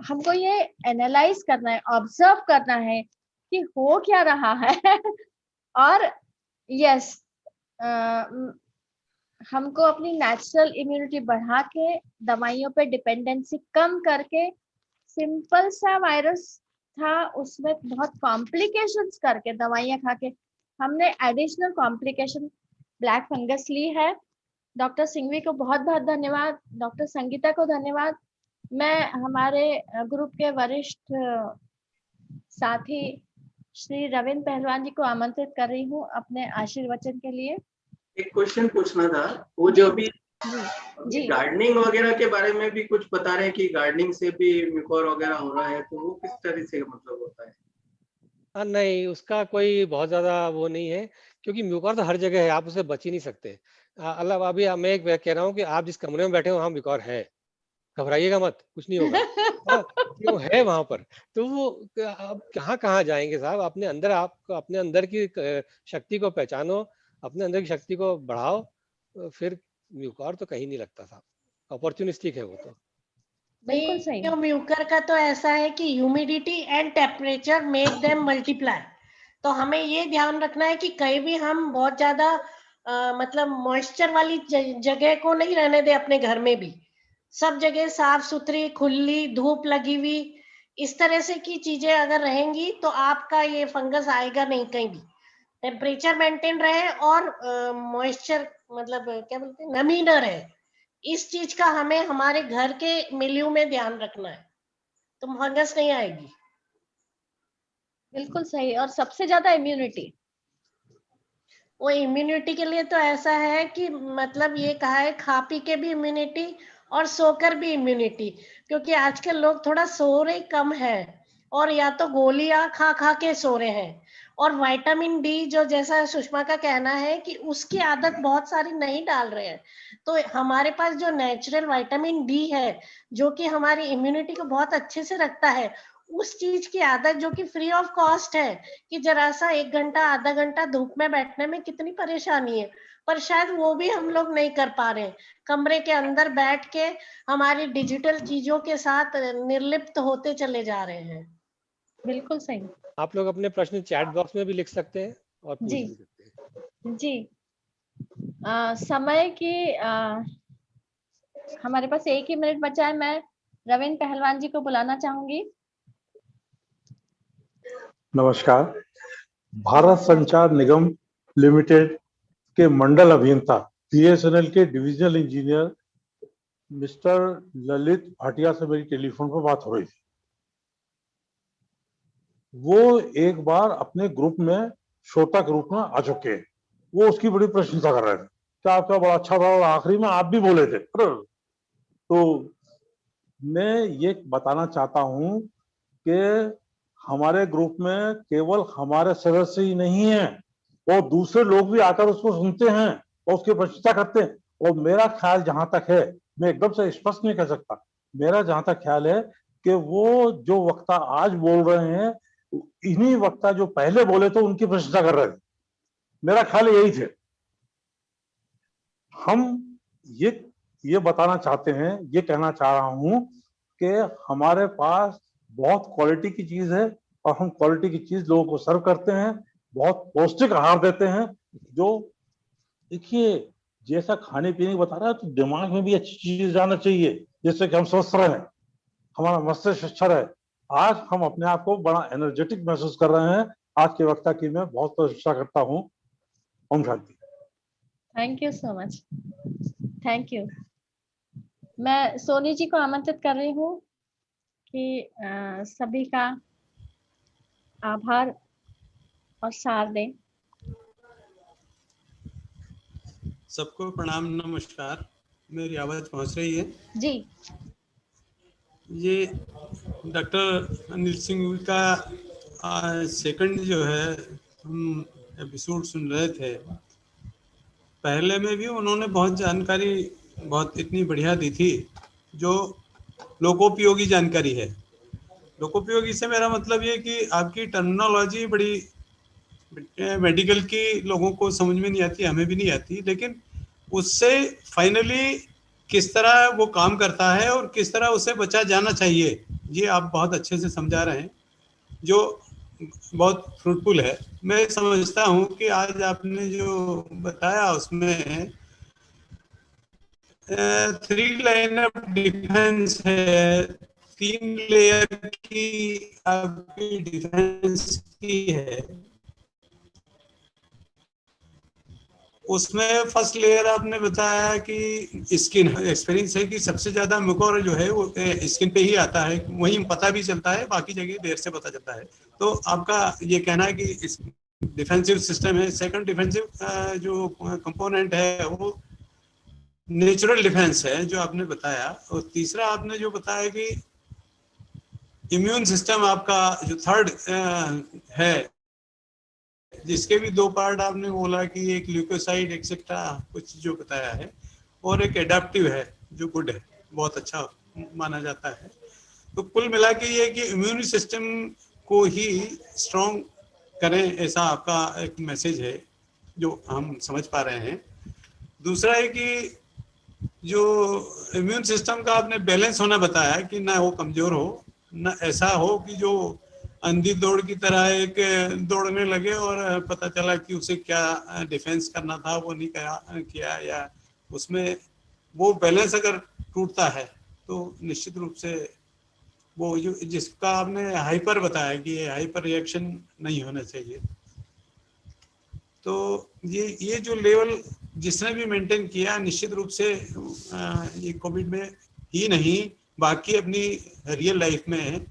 हमको ये एनालाइज करना है, ऑब्जर्व करना है कि हो क्या रहा है। और यस, हमको अपनी नेचुरल इम्यूनिटी बढ़ा के दवाइयों पे डिपेंडेंसी कम करके, सिंपल सा वायरस था उसमें बहुत कॉम्प्लिकेशंस करके दवाइयां खा के हमने एडिशनल कॉम्प्लिकेशन ब्लैक फंगस ली है। डॉक्टर सिंघवी को बहुत बहुत धन्यवाद, डॉक्टर संगीता को धन्यवाद। मैं हमारे ग्रुप के वरिष्ठ साथी श्री रविंद्र पहलवान जी को आमंत्रित कर रही हूँ अपने आशीर्वचन के लिए। एक क्वेश्चन पूछना था, वो जो भी जी गार्डनिंग वगैरह के बारे में भी कुछ बता रहे हैं कि गार्डनिंग से भी म्यूकोर वगैरह हो रहा है, तो वो किस तरह से मतलब होता है? नहीं, उसका कोई बहुत ज्यादा वो नहीं है, क्योंकि म्यूकॉर तो हर जगह है, आप उससे बच ही नहीं सकते। अल्लाह, अभी मैं एक कह रहा हूँ कि आप जिस कमरे में बैठे हो वहाँ म्यूकॉर है, घबराइएगा मत, कुछ नहीं होगा। हाँ, क्यों है वहां पर। तो वो आप कहाँ कहाँ जाएंगे साहब, अपने अंदर, आप अपने अंदर की शक्ति को पहचानो, अपने अंदर की शक्ति को बढ़ाओ, फिर म्यूकॉर तो कहीं नहीं लगता साहब, अपॉर्चुनिस्टिक है वो तो। बिल्कुल सही। नहीं, म्यूकर का तो ऐसा है कि humidity and temperature make them multiply. तो हमें ये ध्यान रखना है कि कहीं भी हम बहुत ज्यादा मतलब मॉइस्चर वाली जगह को नहीं रहने दे अपने घर में भी। सब जगह साफ सुथरी, खुली, धूप लगी हुई, इस तरह से की चीजें अगर रहेंगी तो आपका ये फंगस आएगा नहीं कहीं भी। टेम्परेचर मेंटेन रहे और मॉइस्चर मतलब क्या बोलते हैं, नमी न रहे, इस चीज का हमें हमारे घर के मिलियू में ध्यान रखना है, तो फंगस नहीं आएगी। बिल्कुल सही। और सबसे ज्यादा इम्यूनिटी। वो इम्यूनिटी के लिए तो ऐसा है कि मतलब ये कहा है, खा पी के भी इम्यूनिटी और सोकर भी इम्यूनिटी, क्योंकि आजकल लोग थोड़ा सो रहे कम है और या तो गोलियां खा खा के सो रहे हैं। और विटामिन डी जो, जैसा सुषमा का कहना है कि उसकी आदत बहुत सारी नहीं डाल रहे हैं, तो हमारे पास जो नेचुरल विटामिन डी है जो कि हमारी इम्यूनिटी को बहुत अच्छे से रखता है, उस चीज की आदत जो कि फ्री ऑफ कॉस्ट है, कि जरा सा 1 घंटा आधा घंटा धूप में बैठने में कितनी परेशानी है, पर शायद वो भी हम लोग नहीं कर पा रहे हैं। कमरे के अंदर बैठ के हमारी डिजिटल चीजों के साथ निर्लिप्त होते चले जा रहे हैं। बिल्कुल सही। आप लोग अपने प्रश्न चैट बॉक्स में भी लिख सकते हैं और पूछ जी भी सकते हैं। जी। समय की हमारे पास 1 ही मिनट बचा है। मैं रविंद्र पहलवान जी को बुलाना चाहूंगी। नमस्कार। भारत संचार निगम लिमिटेड के मंडल अभियंता, बीएसएनएल के divisional engineer mister Lalit Bhatia से मेरी टेलीफोन पर बात हो रही थी। वो एक बार अपने ग्रुप में, श्रोता ग्रुप में आ चुके हैं। वो उसकी बड़ी प्रशंसा कर रहे थे कि आपका बड़ा अच्छा था और आखिरी में आप भी बोले थे। तो मैं ये बताना चाहता हूं कि हमारे ग्रुप में केवल हमारे सदस्य ही नहीं है, और दूसरे लोग भी आकर उसको सुनते हैं और उसकी प्रशंसा करते हैं। और मेरा ख्याल जहां तक है, मैं एकदम से स्पष्ट नहीं कर सकता, मेरा जहां तक ख्याल है कि वो जो वक्ता आज बोल रहे हैं, इन्हीं वक्ता जो पहले बोले थे उनकी प्रशंसा कर रहे थे। मेरा ख्याल यही थे। हम ये बताना चाहते हैं, ये कहना चाह रहा हूं कि हमारे पास बहुत क्वालिटी की चीज है और हम क्वालिटी की चीज लोगों को सर्व करते हैं, बहुत पौष्टिक आहार देते हैं। जो देखिए, जैसा खाने पीने की बता रहा है, तो दिमाग में भी अच्छी चीजें जाना चाहिए, जिससे कि हम स्वस्थ रहें, हमारा मस्तिष्क अच्छा रहे। आज हम अपने आप को बड़ा एनर्जेटिक महसूस कर रहे हैं। आज के वक्ता की मैं बहुत प्रशंसा करता हूँ। ओम शांति। Thank you so much, thank you. मैं सोनी जी को आमंत्रित कर रही हूँ कि सभी का आभार और सार दें। सबको प्रणाम, नमस्कार। मेरी आवाज पहुंच रही है जी? ये डॉक्टर अनिल सिंह का सेकंड जो है हम एपिसोड सुन रहे थे। पहले में भी उन्होंने बहुत जानकारी बहुत इतनी बढ़िया दी थी, जो लोकोपयोगी जानकारी है। लोकोपयोगी से मेरा मतलब ये कि आपकी टर्मिनोलॉजी बड़ी मेडिकल की लोगों को समझ में नहीं आती, हमें भी नहीं आती, लेकिन उससे फाइनली किस तरह वो काम करता है और किस तरह उसे बचा जाना चाहिए, ये आप बहुत अच्छे से समझा रहे हैं, जो बहुत फ्रूटफुल है। मैं समझता हूँ कि आज आपने जो बताया उसमें 3 लाइन ऑफ डिफेंस है, 3 लेयर की आपकी डिफेंस की है। उसमें फर्स्ट लेयर आपने बताया कि स्किन, एक्सपीरियंस है कि सबसे ज्यादा मुकोर जो है वो स्किन पे ही आता है, वहीं पता भी चलता है, बाकी जगह देर से पता चलता है। तो आपका ये कहना है कि डिफेंसिव सिस्टम है। सेकंड डिफेंसिव जो कंपोनेंट है वो नेचुरल डिफेंस है, जो आपने बताया। और तीसरा आपने जो बताया कि इम्यून सिस्टम आपका जो थर्ड है, जिसके भी 2 पार्ट आपने बोला कि एक ल्यूकोसाइड एक्सेट्रा कुछ जो बताया है, और एक एडाप्टिव है जो गुड है, बहुत अच्छा माना जाता है। तो कुल मिला के ये कि इम्यून सिस्टम को ही स्ट्रॉन्ग करें, ऐसा आपका एक मैसेज है जो हम समझ पा रहे हैं। दूसरा है कि जो इम्यून सिस्टम का आपने बैलेंस होना बताया कि ना वो कमजोर हो, ना ऐसा हो कि जो अंधी दौड़ की तरह एक दौड़ने लगे और पता चला कि उसे क्या डिफेंस करना था वो नहीं किया, या उसमें वो बैलेंस अगर टूटता है तो निश्चित रूप से वो जो जिसका आपने हाइपर बताया कि ये हाइपर रिएक्शन नहीं होना चाहिए। तो ये जो लेवल जिसने भी मेंटेन किया, निश्चित रूप से ये कोविड में ही नहीं बाकी अपनी रियल लाइफ में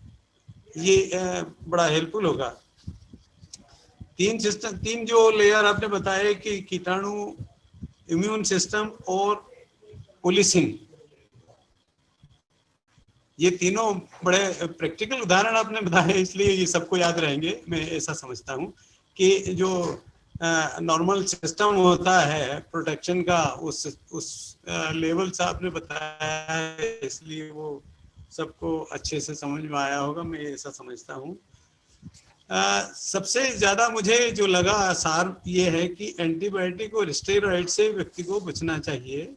ये बड़ा हेल्पफुल होगा। 3 जो लेयर आपने बताए कि कीटाणु, इम्यून सिस्टम और पुलिसिंग, ये तीनों बड़े प्रैक्टिकल उदाहरण आपने बताए, इसलिए ये सबको याद रहेंगे। मैं ऐसा समझता हूँ कि जो नॉर्मल सिस्टम होता है प्रोटेक्शन का, उस लेवल से आपने बताया है, इसलिए वो सबको अच्छे से समझ में आया होगा, मैं ऐसा समझता हूँ। सबसे ज्यादा मुझे जो लगा सार ये है कि एंटीबायोटिक और स्टेरॉइड से व्यक्ति को बचना चाहिए।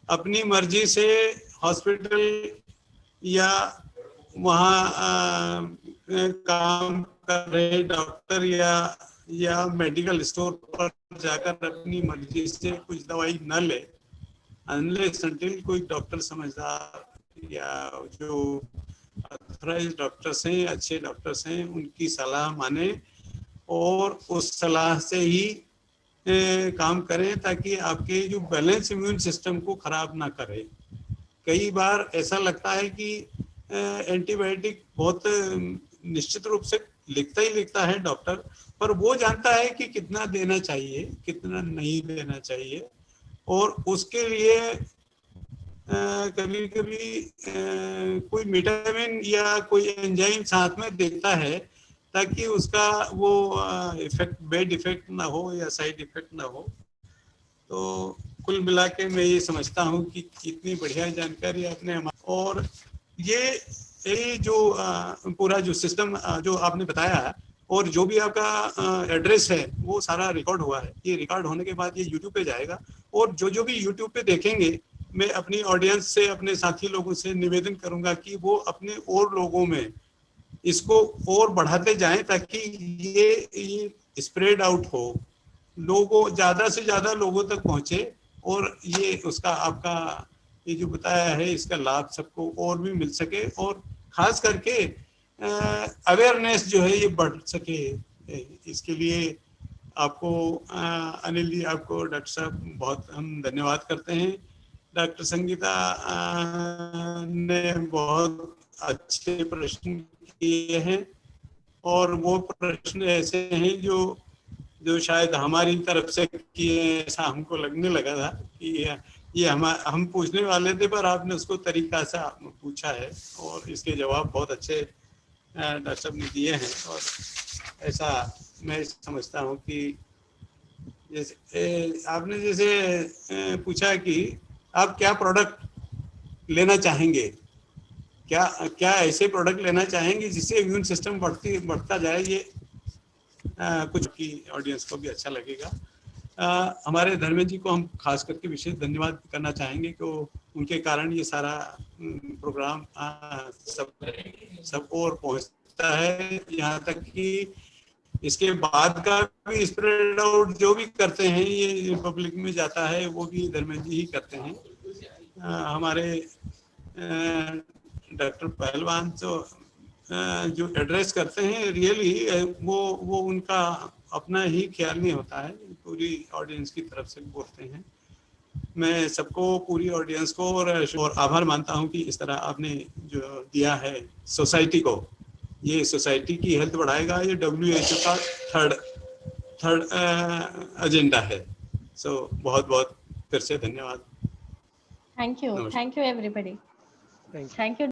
अपनी मर्जी से हॉस्पिटल या वहाँ काम कर रहे डॉक्टर या मेडिकल स्टोर पर जाकर अपनी मर्जी से कुछ दवाई न ले, अनलेस अनटिल कोई डॉक्टर समझदार या जो ऑथराइज्ड डॉक्टर्स हैं, अच्छे डॉक्टर्स हैं, उनकी सलाह माने और उस सलाह से ही काम करें, ताकि आपके जो बैलेंस इम्यून सिस्टम को खराब ना करे। कई बार ऐसा लगता है कि एंटीबायोटिक बहुत निश्चित रूप से लिखता ही लिखता है डॉक्टर, पर वो जानता है कि कितना देना चाहिए, कितना नहीं देना चाहिए, और उसके लिए कभी कभी कोई विटामिन या कोई एंजाइम साथ में देता है, ताकि उसका वो इफेक्ट, बैड इफेक्ट ना हो या साइड इफेक्ट ना हो। तो कुल मिला के मैं ये समझता हूँ कि कितनी बढ़िया जानकारी आपने और ये जो पूरा जो सिस्टम जो आपने बताया है, और जो भी आपका एड्रेस है वो सारा रिकॉर्ड हुआ है। ये रिकॉर्ड होने के बाद ये यूट्यूब पे जाएगा, और जो भी यूट्यूब पे देखेंगे, मैं अपनी ऑडियंस से, अपने साथी लोगों से निवेदन करूंगा कि वो अपने और लोगों में इसको और बढ़ाते जाएं, ताकि ये स्प्रेड आउट हो, लोगों, ज्यादा से ज्यादा लोगों तक पहुंचे, और ये उसका आपका ये जो बताया है इसका लाभ सबको और भी मिल सके और खास करके अवेयरनेस जो है ये बढ़ सके। इसके लिए आपको अनिल जी, आपको डॉक्टर साहब बहुत हम धन्यवाद करते हैं। डॉक्टर संगीता ने बहुत अच्छे प्रश्न किए हैं और वो प्रश्न ऐसे हैं जो शायद हमारी तरफ से किए, ऐसा हमको लगने लगा था कि ये हम पूछने वाले थे, पर आपने उसको तरीका से पूछा है और इसके जवाब बहुत अच्छे डॉक्टर साहब ने दिए हैं। और ऐसा मैं समझता हूँ कि जैसे आपने जैसे पूछा कि आप क्या प्रोडक्ट लेना चाहेंगे, क्या ऐसे प्रोडक्ट लेना चाहेंगे जिससे इम्यून सिस्टम बढ़ता जाए, ये कुछ की ऑडियंस को भी अच्छा लगेगा। हमारे धर्मेंद्र जी को हम खास करके विशेष धन्यवाद करना चाहेंगे कि उनके कारण ये सारा प्रोग्राम सब और पहुंचता है, यहाँ तक कि इसके बाद का भी स्प्रेड आउट जो भी करते हैं ये पब्लिक में जाता है वो भी धर्मेंद्र जी ही करते हैं। हमारे डॉक्टर पहलवान जो एड्रेस करते हैं रियली वो उनका अपना ही ख्याल नहीं होता है, पूरी ऑडियंस की तरफ से बोलते हैं। मैं सबको, पूरी ऑडियंस को और आभार मानता हूं कि इस तरह आपने जो दिया है सोसाइटी को, ये सोसाइटी की हेल्थ बढ़ाएगा, ये WHO का थर्ड एजेंडा है। सो बहुत बहुत फिर से धन्यवाद। थैंक यू नमस्कार। Everybody, thank you.